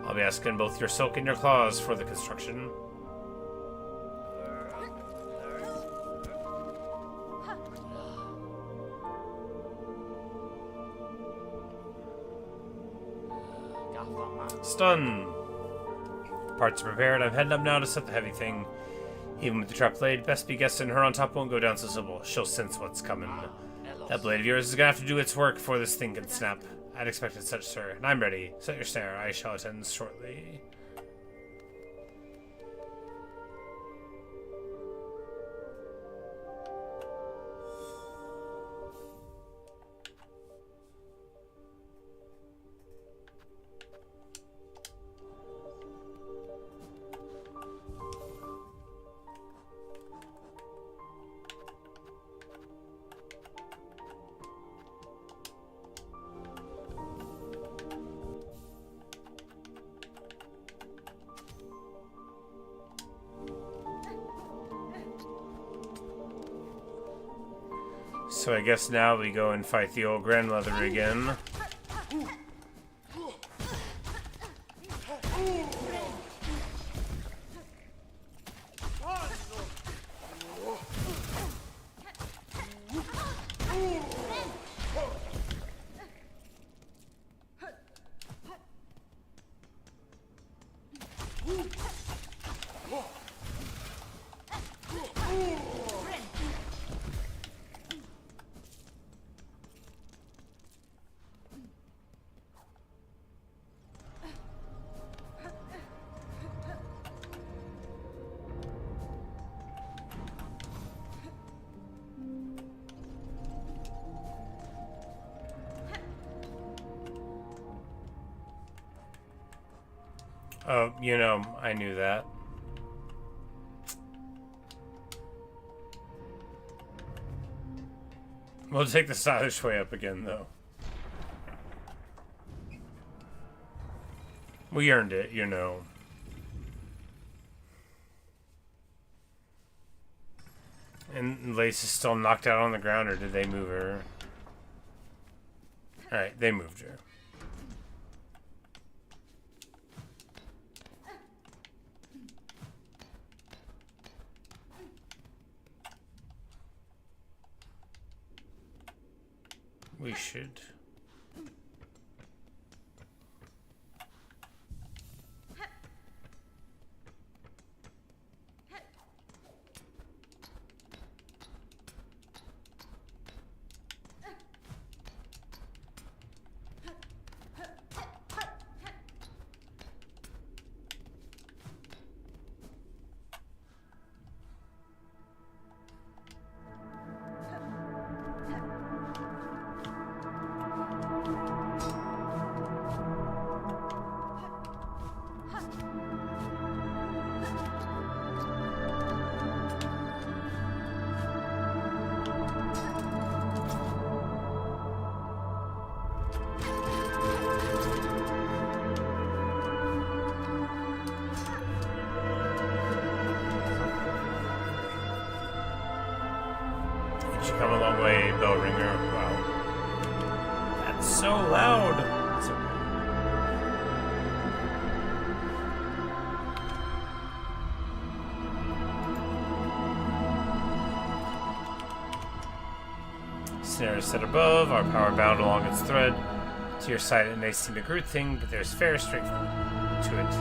I'll be asking both your silk and your claws for the construction. Stun! Parts are prepared. I'm heading up now to set the heavy thing. Even with the trap blade, best be guessing her on top won't go down so simple. She'll sense what's coming. That blade of yours is gonna have to do its work before this thing can snap. I'd expected such, sir. And I'm ready. Set your snare. I shall attend shortly. So I guess now we go and fight the old grandmother again. Oh, you know, I knew that. We'll take the stylish way up again, though. We earned it, you know. And Lace is still knocked out on the ground, or did they move her? Alright, they moved her. We should. Come a long way, bell ringer. Wow. That's so loud. That's okay. Snare is set above, our power bound along its thread. To your sight it may seem a crude thing, but there's fair strength to it.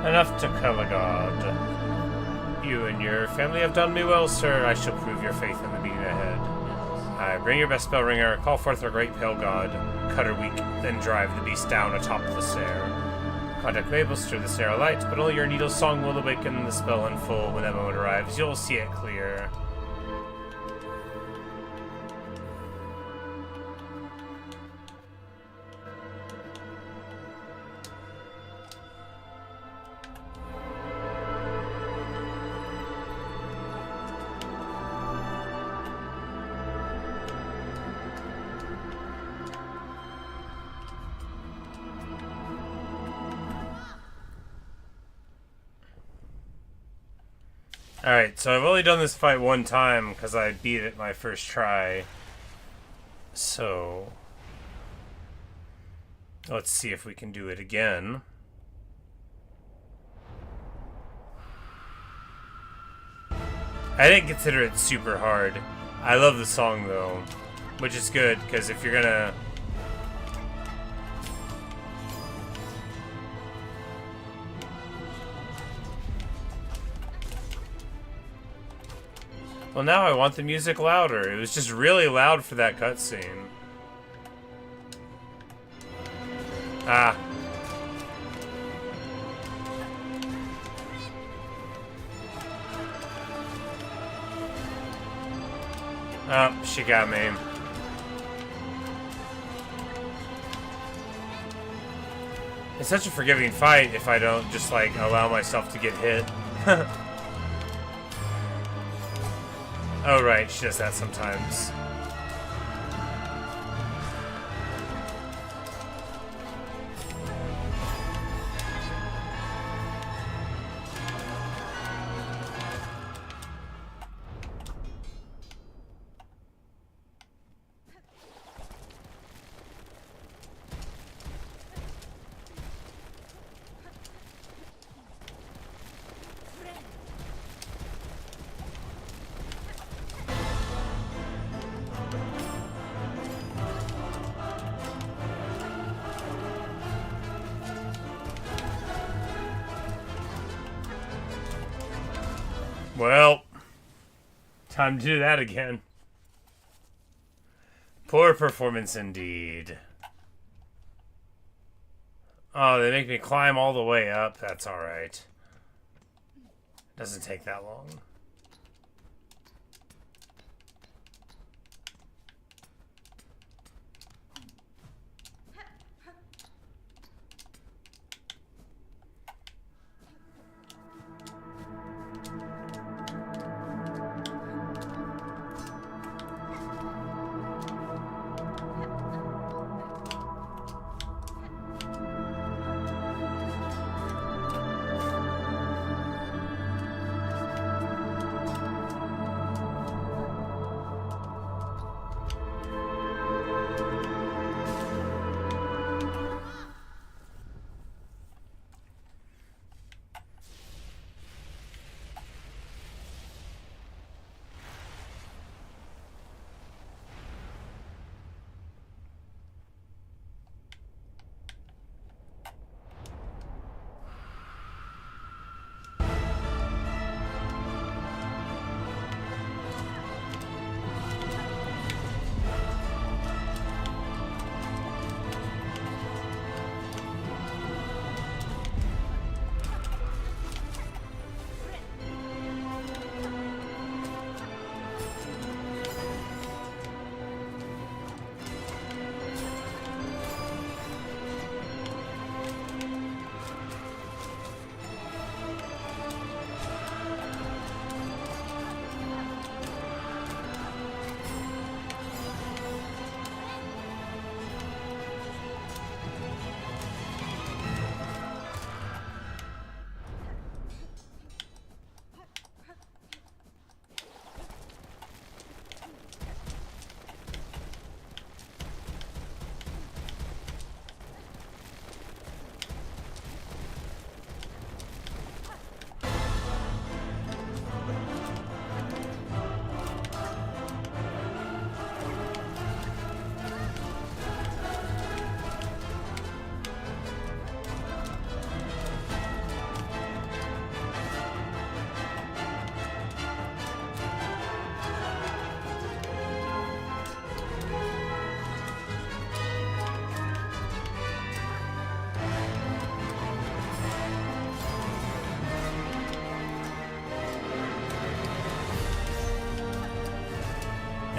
Enough to kill a god. You and your family have done me well, sir. I shall prove your faith in the meeting ahead. I bring your best bell ringer, call forth our great pale god, cut her weak, then drive the beast down atop the snare. Contact Mabel, stir the snare alight, but only your needle's song will awaken the spell in full. When that moment arrives, you'll see it clear. Alright, so I've only done this fight one time because I beat it my first try. So Let's see if we can do it again. I didn't consider it super hard. I love the song though, which is good because if you're gonna... Well, now I want the music louder. It was just really loud for that cutscene. Ah. Oh, she got me. It's such a forgiving fight if I don't just, like, allow myself to get hit. Oh, right, she does that sometimes. Well, time to do that again. Poor performance indeed. Oh, they make me climb all the way up. That's alright. Doesn't take that long.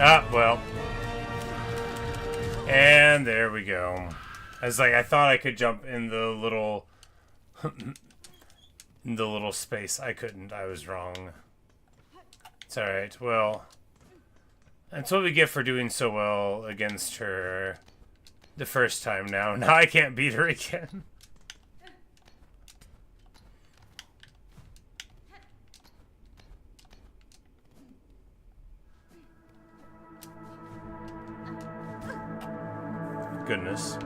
Ah, well. And there we go. I was like, I thought I could jump in the little... in the little space. I couldn't. I was wrong. It's alright. Well, that's what we get for doing so well against her the first time now. Now I can't beat her again. Goodness.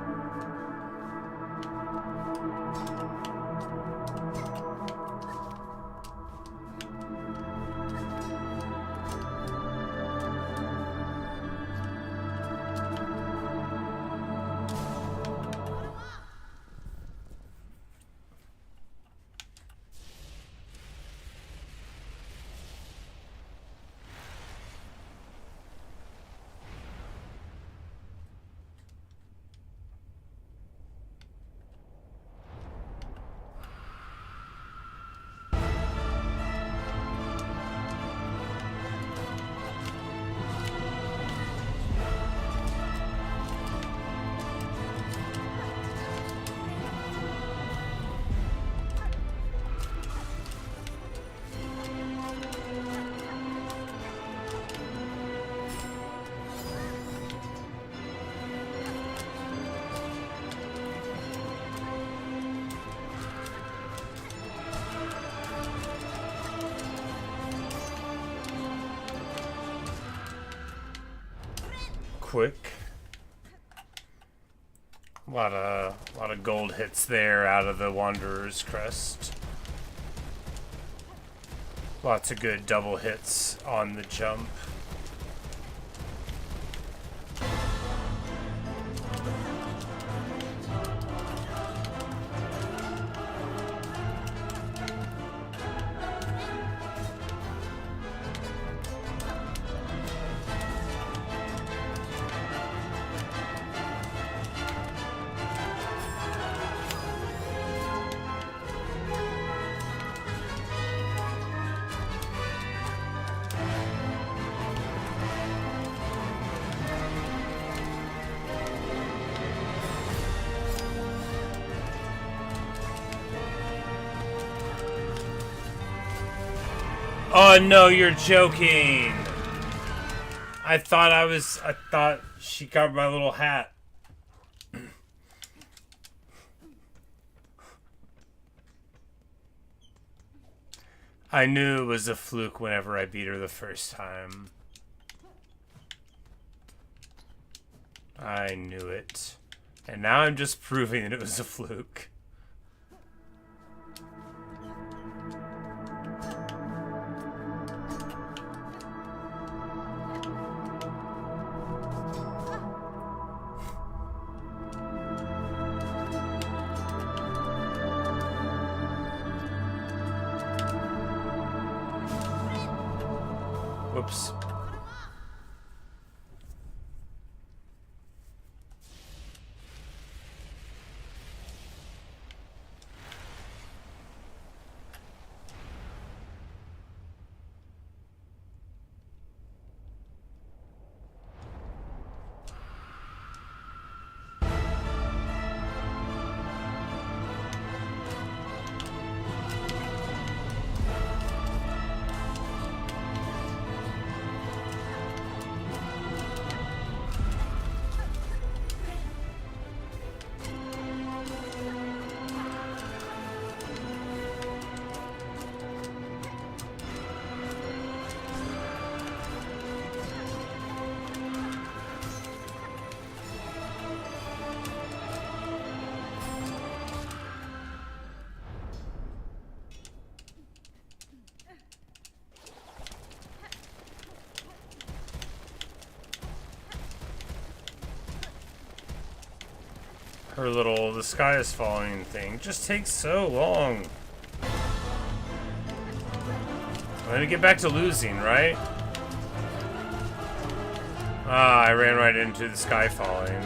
quick. A lot of gold hits there out of the Wanderer's Crest. Lots of good double hits on the jump. Oh no, you're joking. I thought she got my little hat. I knew it was a fluke whenever I beat her the first time. I knew it. And now I'm just proving that it was a fluke. Whoops. Her little "the sky is falling" thing just takes so long. Let me get back to losing, right? Ah, I ran right into the sky falling.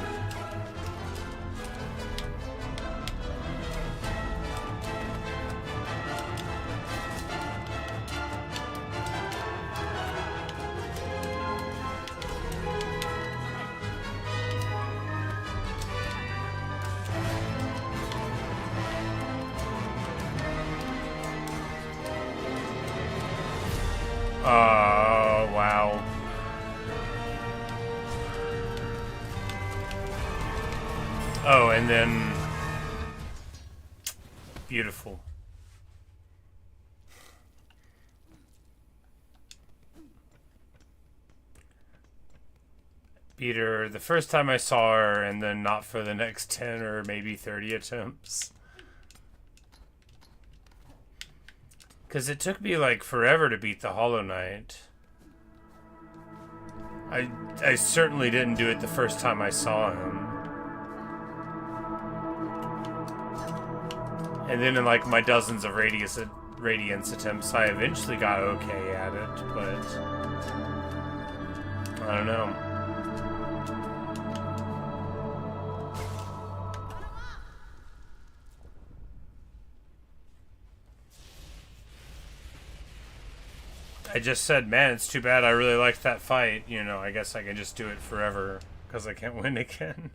Wow. Oh, and then... Beautiful. Beat her the first time I saw her, and then not for the next 10 or maybe 30 attempts. Because it took me, like, forever to beat the Hollow Knight. I certainly didn't do it the first time I saw him. And then in, like, my dozens of Radiance attempts, I eventually got okay at it, but... I don't know. I just said, man, it's too bad I really liked that fight. You know, I guess I can just do it forever because I can't win again.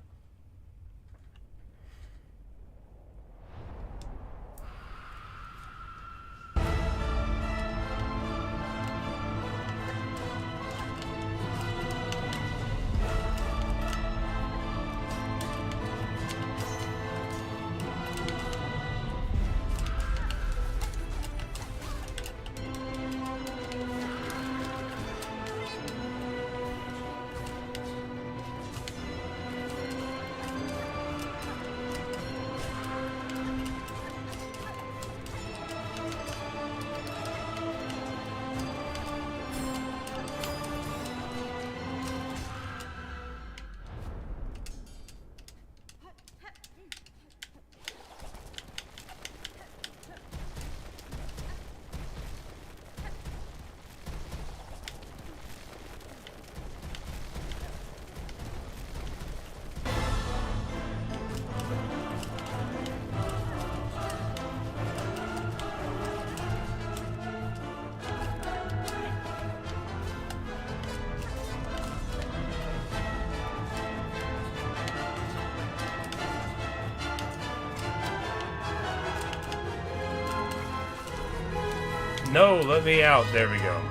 No, let me out. There we go.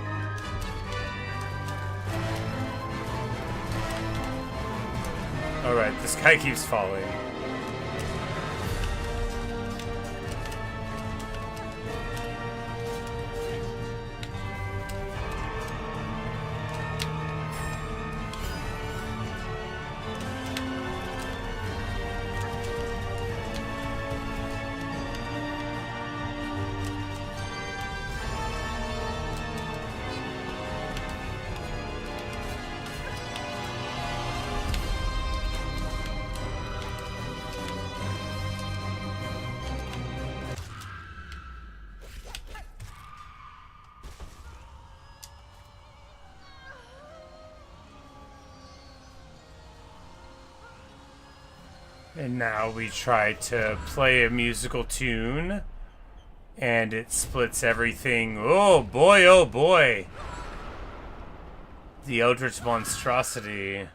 Alright, this guy keeps falling. And now we try to play a musical tune, and it splits everything. Oh boy, oh boy. The Eldritch Monstrosity.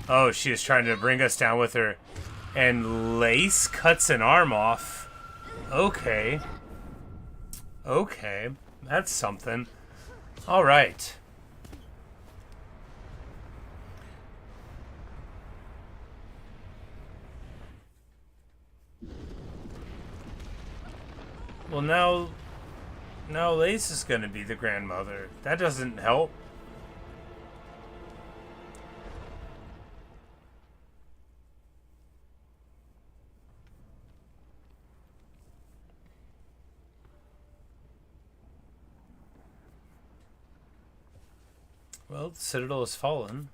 Oh, she is trying to bring us down with her. And Lace cuts an arm off. Okay. Okay. That's something. Alright. Well, now Lace is going to be the grandmother. That doesn't help. Well, the Citadel has fallen.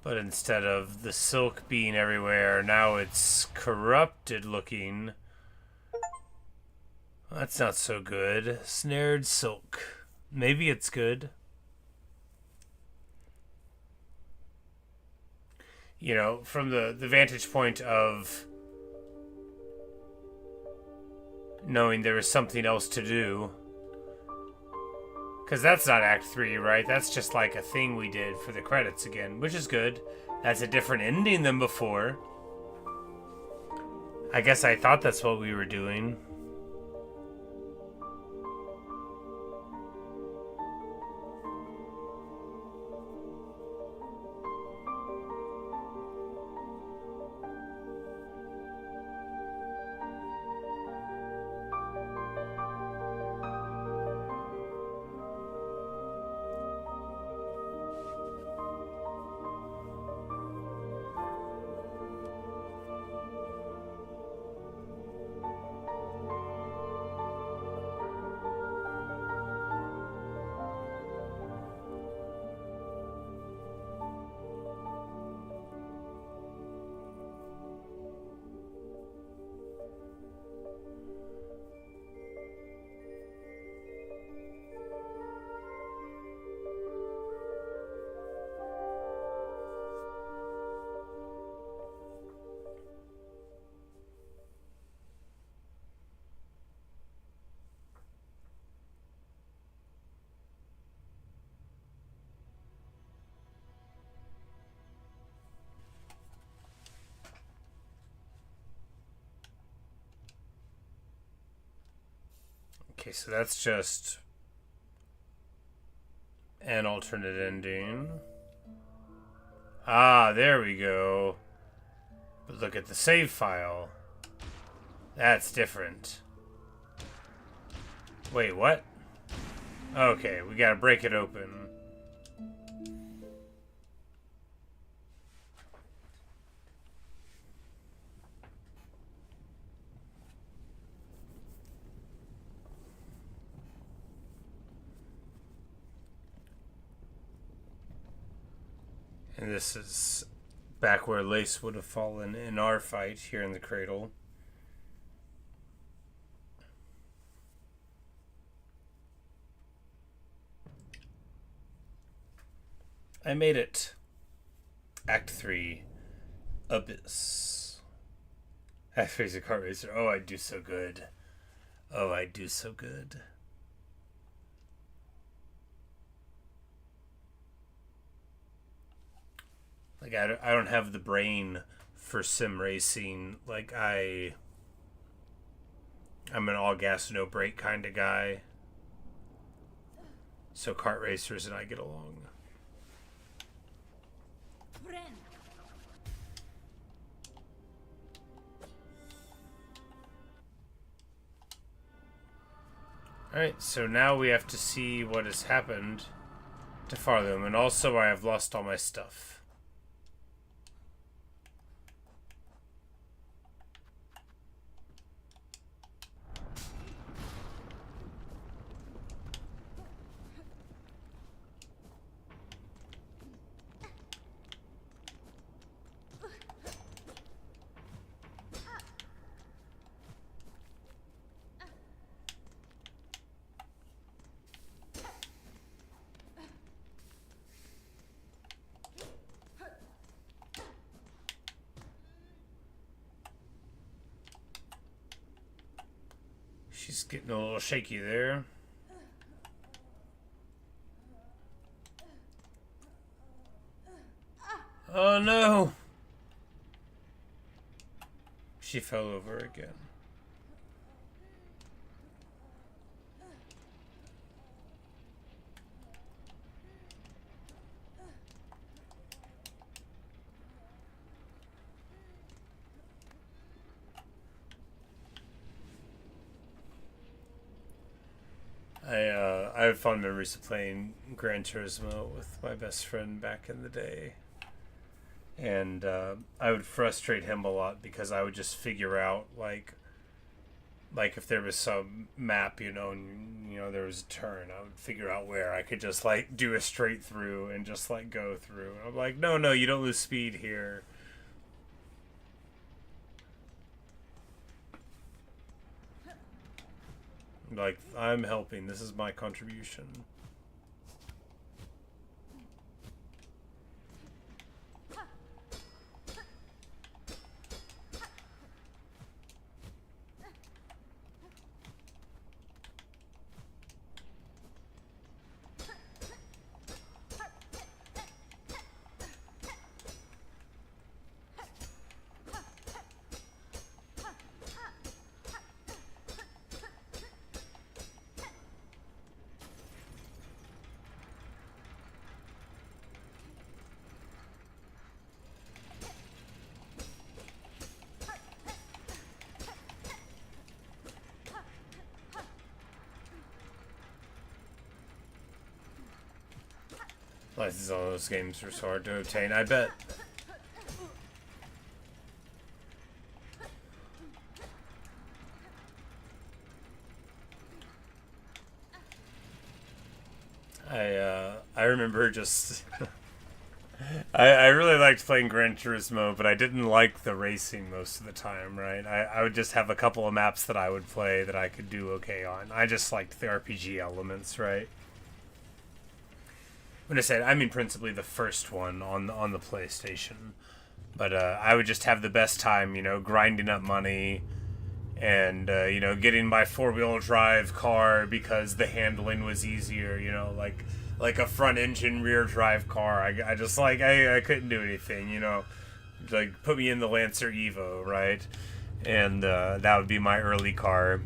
But instead of the silk being everywhere, now it's corrupted looking. That's not so good. Snared silk. Maybe it's good. You know, from the vantage point of knowing there is something else to do. Because that's not Act 3, right? That's just like a thing we did for the credits again, which is good. That's a different ending than before. I guess I thought that's what we were doing. Okay, so that's just an alternate ending. Ah, there we go. But look at the save file. That's different. Wait, what? Okay, we gotta break it open. And this is back where Lace would have fallen in our fight here in the cradle. I made it. Act 3. Abyss. Half-phase car racer. Oh, I do so good. Oh, I do so good. Like, I don't have the brain for sim racing like I I'm an all gas, no brake kind of guy. So kart racers and I get along. Alright, so now we have to see what has happened to Fartham, and also I have lost all my stuff. She's getting a little shaky there. Oh no! She fell over again. I have fond memories of playing Gran Turismo with my best friend back in the day. And I would frustrate him a lot because I would just figure out like if there was some map, and there was a turn, I would figure out where I could just like do a straight through and just like go through. And I'm like, no, you don't lose speed here. Like, I'm helping. This is my contribution. Licenses on those games are so hard to obtain, I bet. I remember just I really liked playing Gran Turismo, but I didn't like the racing most of the time, right? I would just have a couple of maps that I would play that I could do okay on. I just liked the RPG elements, right? When I said, I mean principally the first one on the PlayStation. But I would just have the best time, grinding up money and, getting my four-wheel drive car because the handling was easier, like a front engine rear drive car. I just like, I couldn't do anything, like put me in the Lancer Evo, right? And that would be my early car.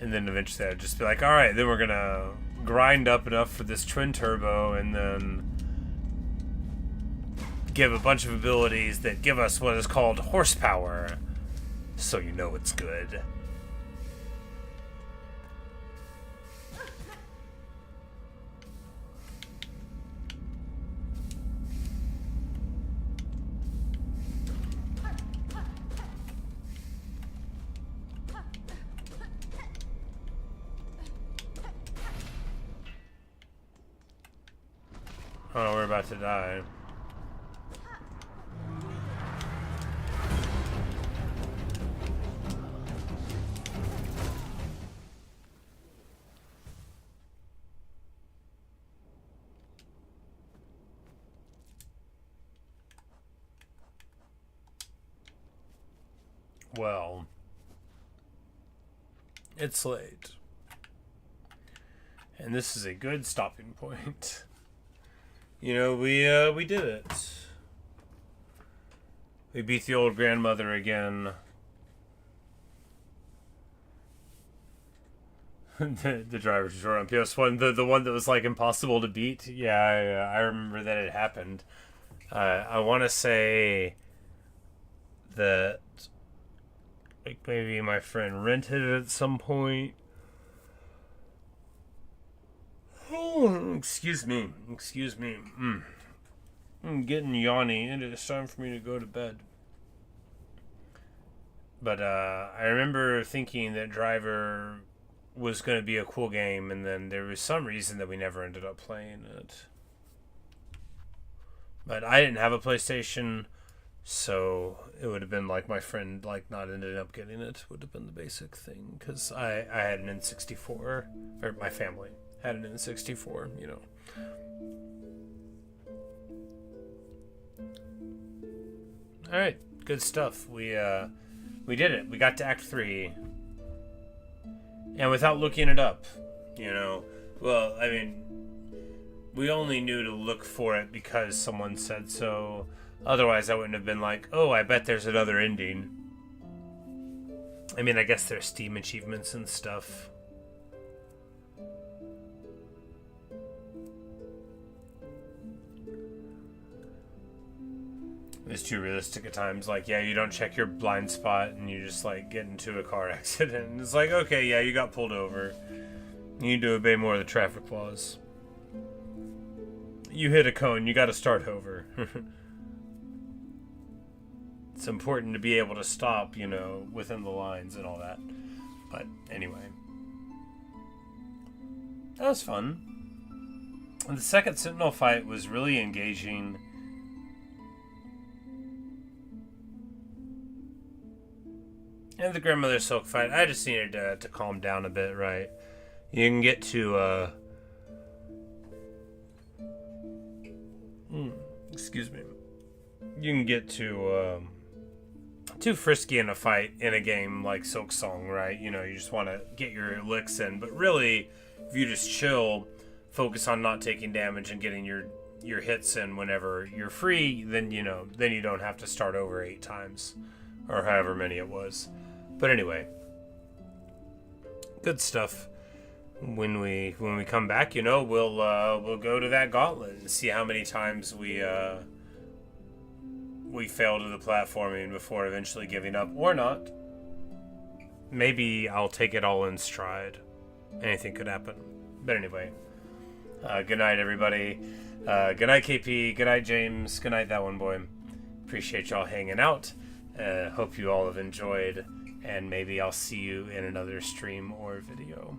And then eventually I'd just be like, alright, then we're gonna grind up enough for this twin turbo and then give a bunch of abilities that give us what is called horsepower. So you know it's good. Oh, we're about to die. Well, it's late. And this is a good stopping point. We did it. We beat the old grandmother again. the driver's tutorial on PS1, the one that was like impossible to beat. Yeah, I remember that it happened. I want to say that like maybe my friend rented it at some point. Oh, excuse me. I'm getting yawny, and it's time for me to go to bed. But I remember thinking that Driver was going to be a cool game, and then there was some reason that we never ended up playing it. But I didn't have a PlayStation, so it would have been like my friend like not ended up getting it would have been the basic thing, because I had an N64, or my family had an N64, you know. All right, good stuff. We did it. We got to Act 3. And without looking it up, you know. Well, I mean, we only knew to look for it because someone said so. Otherwise, I wouldn't have been like, oh, I bet there's another ending. I mean, I guess there's Steam achievements and stuff. It's too realistic at times. Like, yeah, you don't check your blind spot and you just, like, get into a car accident. And it's like, okay, yeah, you got pulled over. You need to obey more of the traffic laws. You hit a cone, you gotta start over. It's important to be able to stop, you know, within the lines and all that. But, anyway. That was fun. And the Second Sentinel fight was really engaging. And the Grandmother Silk fight, I just needed to calm down a bit, right? You can get to, excuse me. You can get to, too frisky in a fight in a game like Silksong, right? You know, you just want to get your licks in. But really, if you just chill, focus on not taking damage and getting your hits in whenever you're free, then, you know, then you don't have to start over 8 times. Or however many it was. But anyway, good stuff. When we come back, you know, we'll go to that gauntlet and see how many times we fail to the platforming before eventually giving up, or not. Maybe I'll take it all in stride. Anything could happen. But anyway, good night, everybody. Good night, KP. Good night, James. Good night, that one boy. Appreciate y'all hanging out. Hope you all have enjoyed. And maybe I'll see you in another stream or video.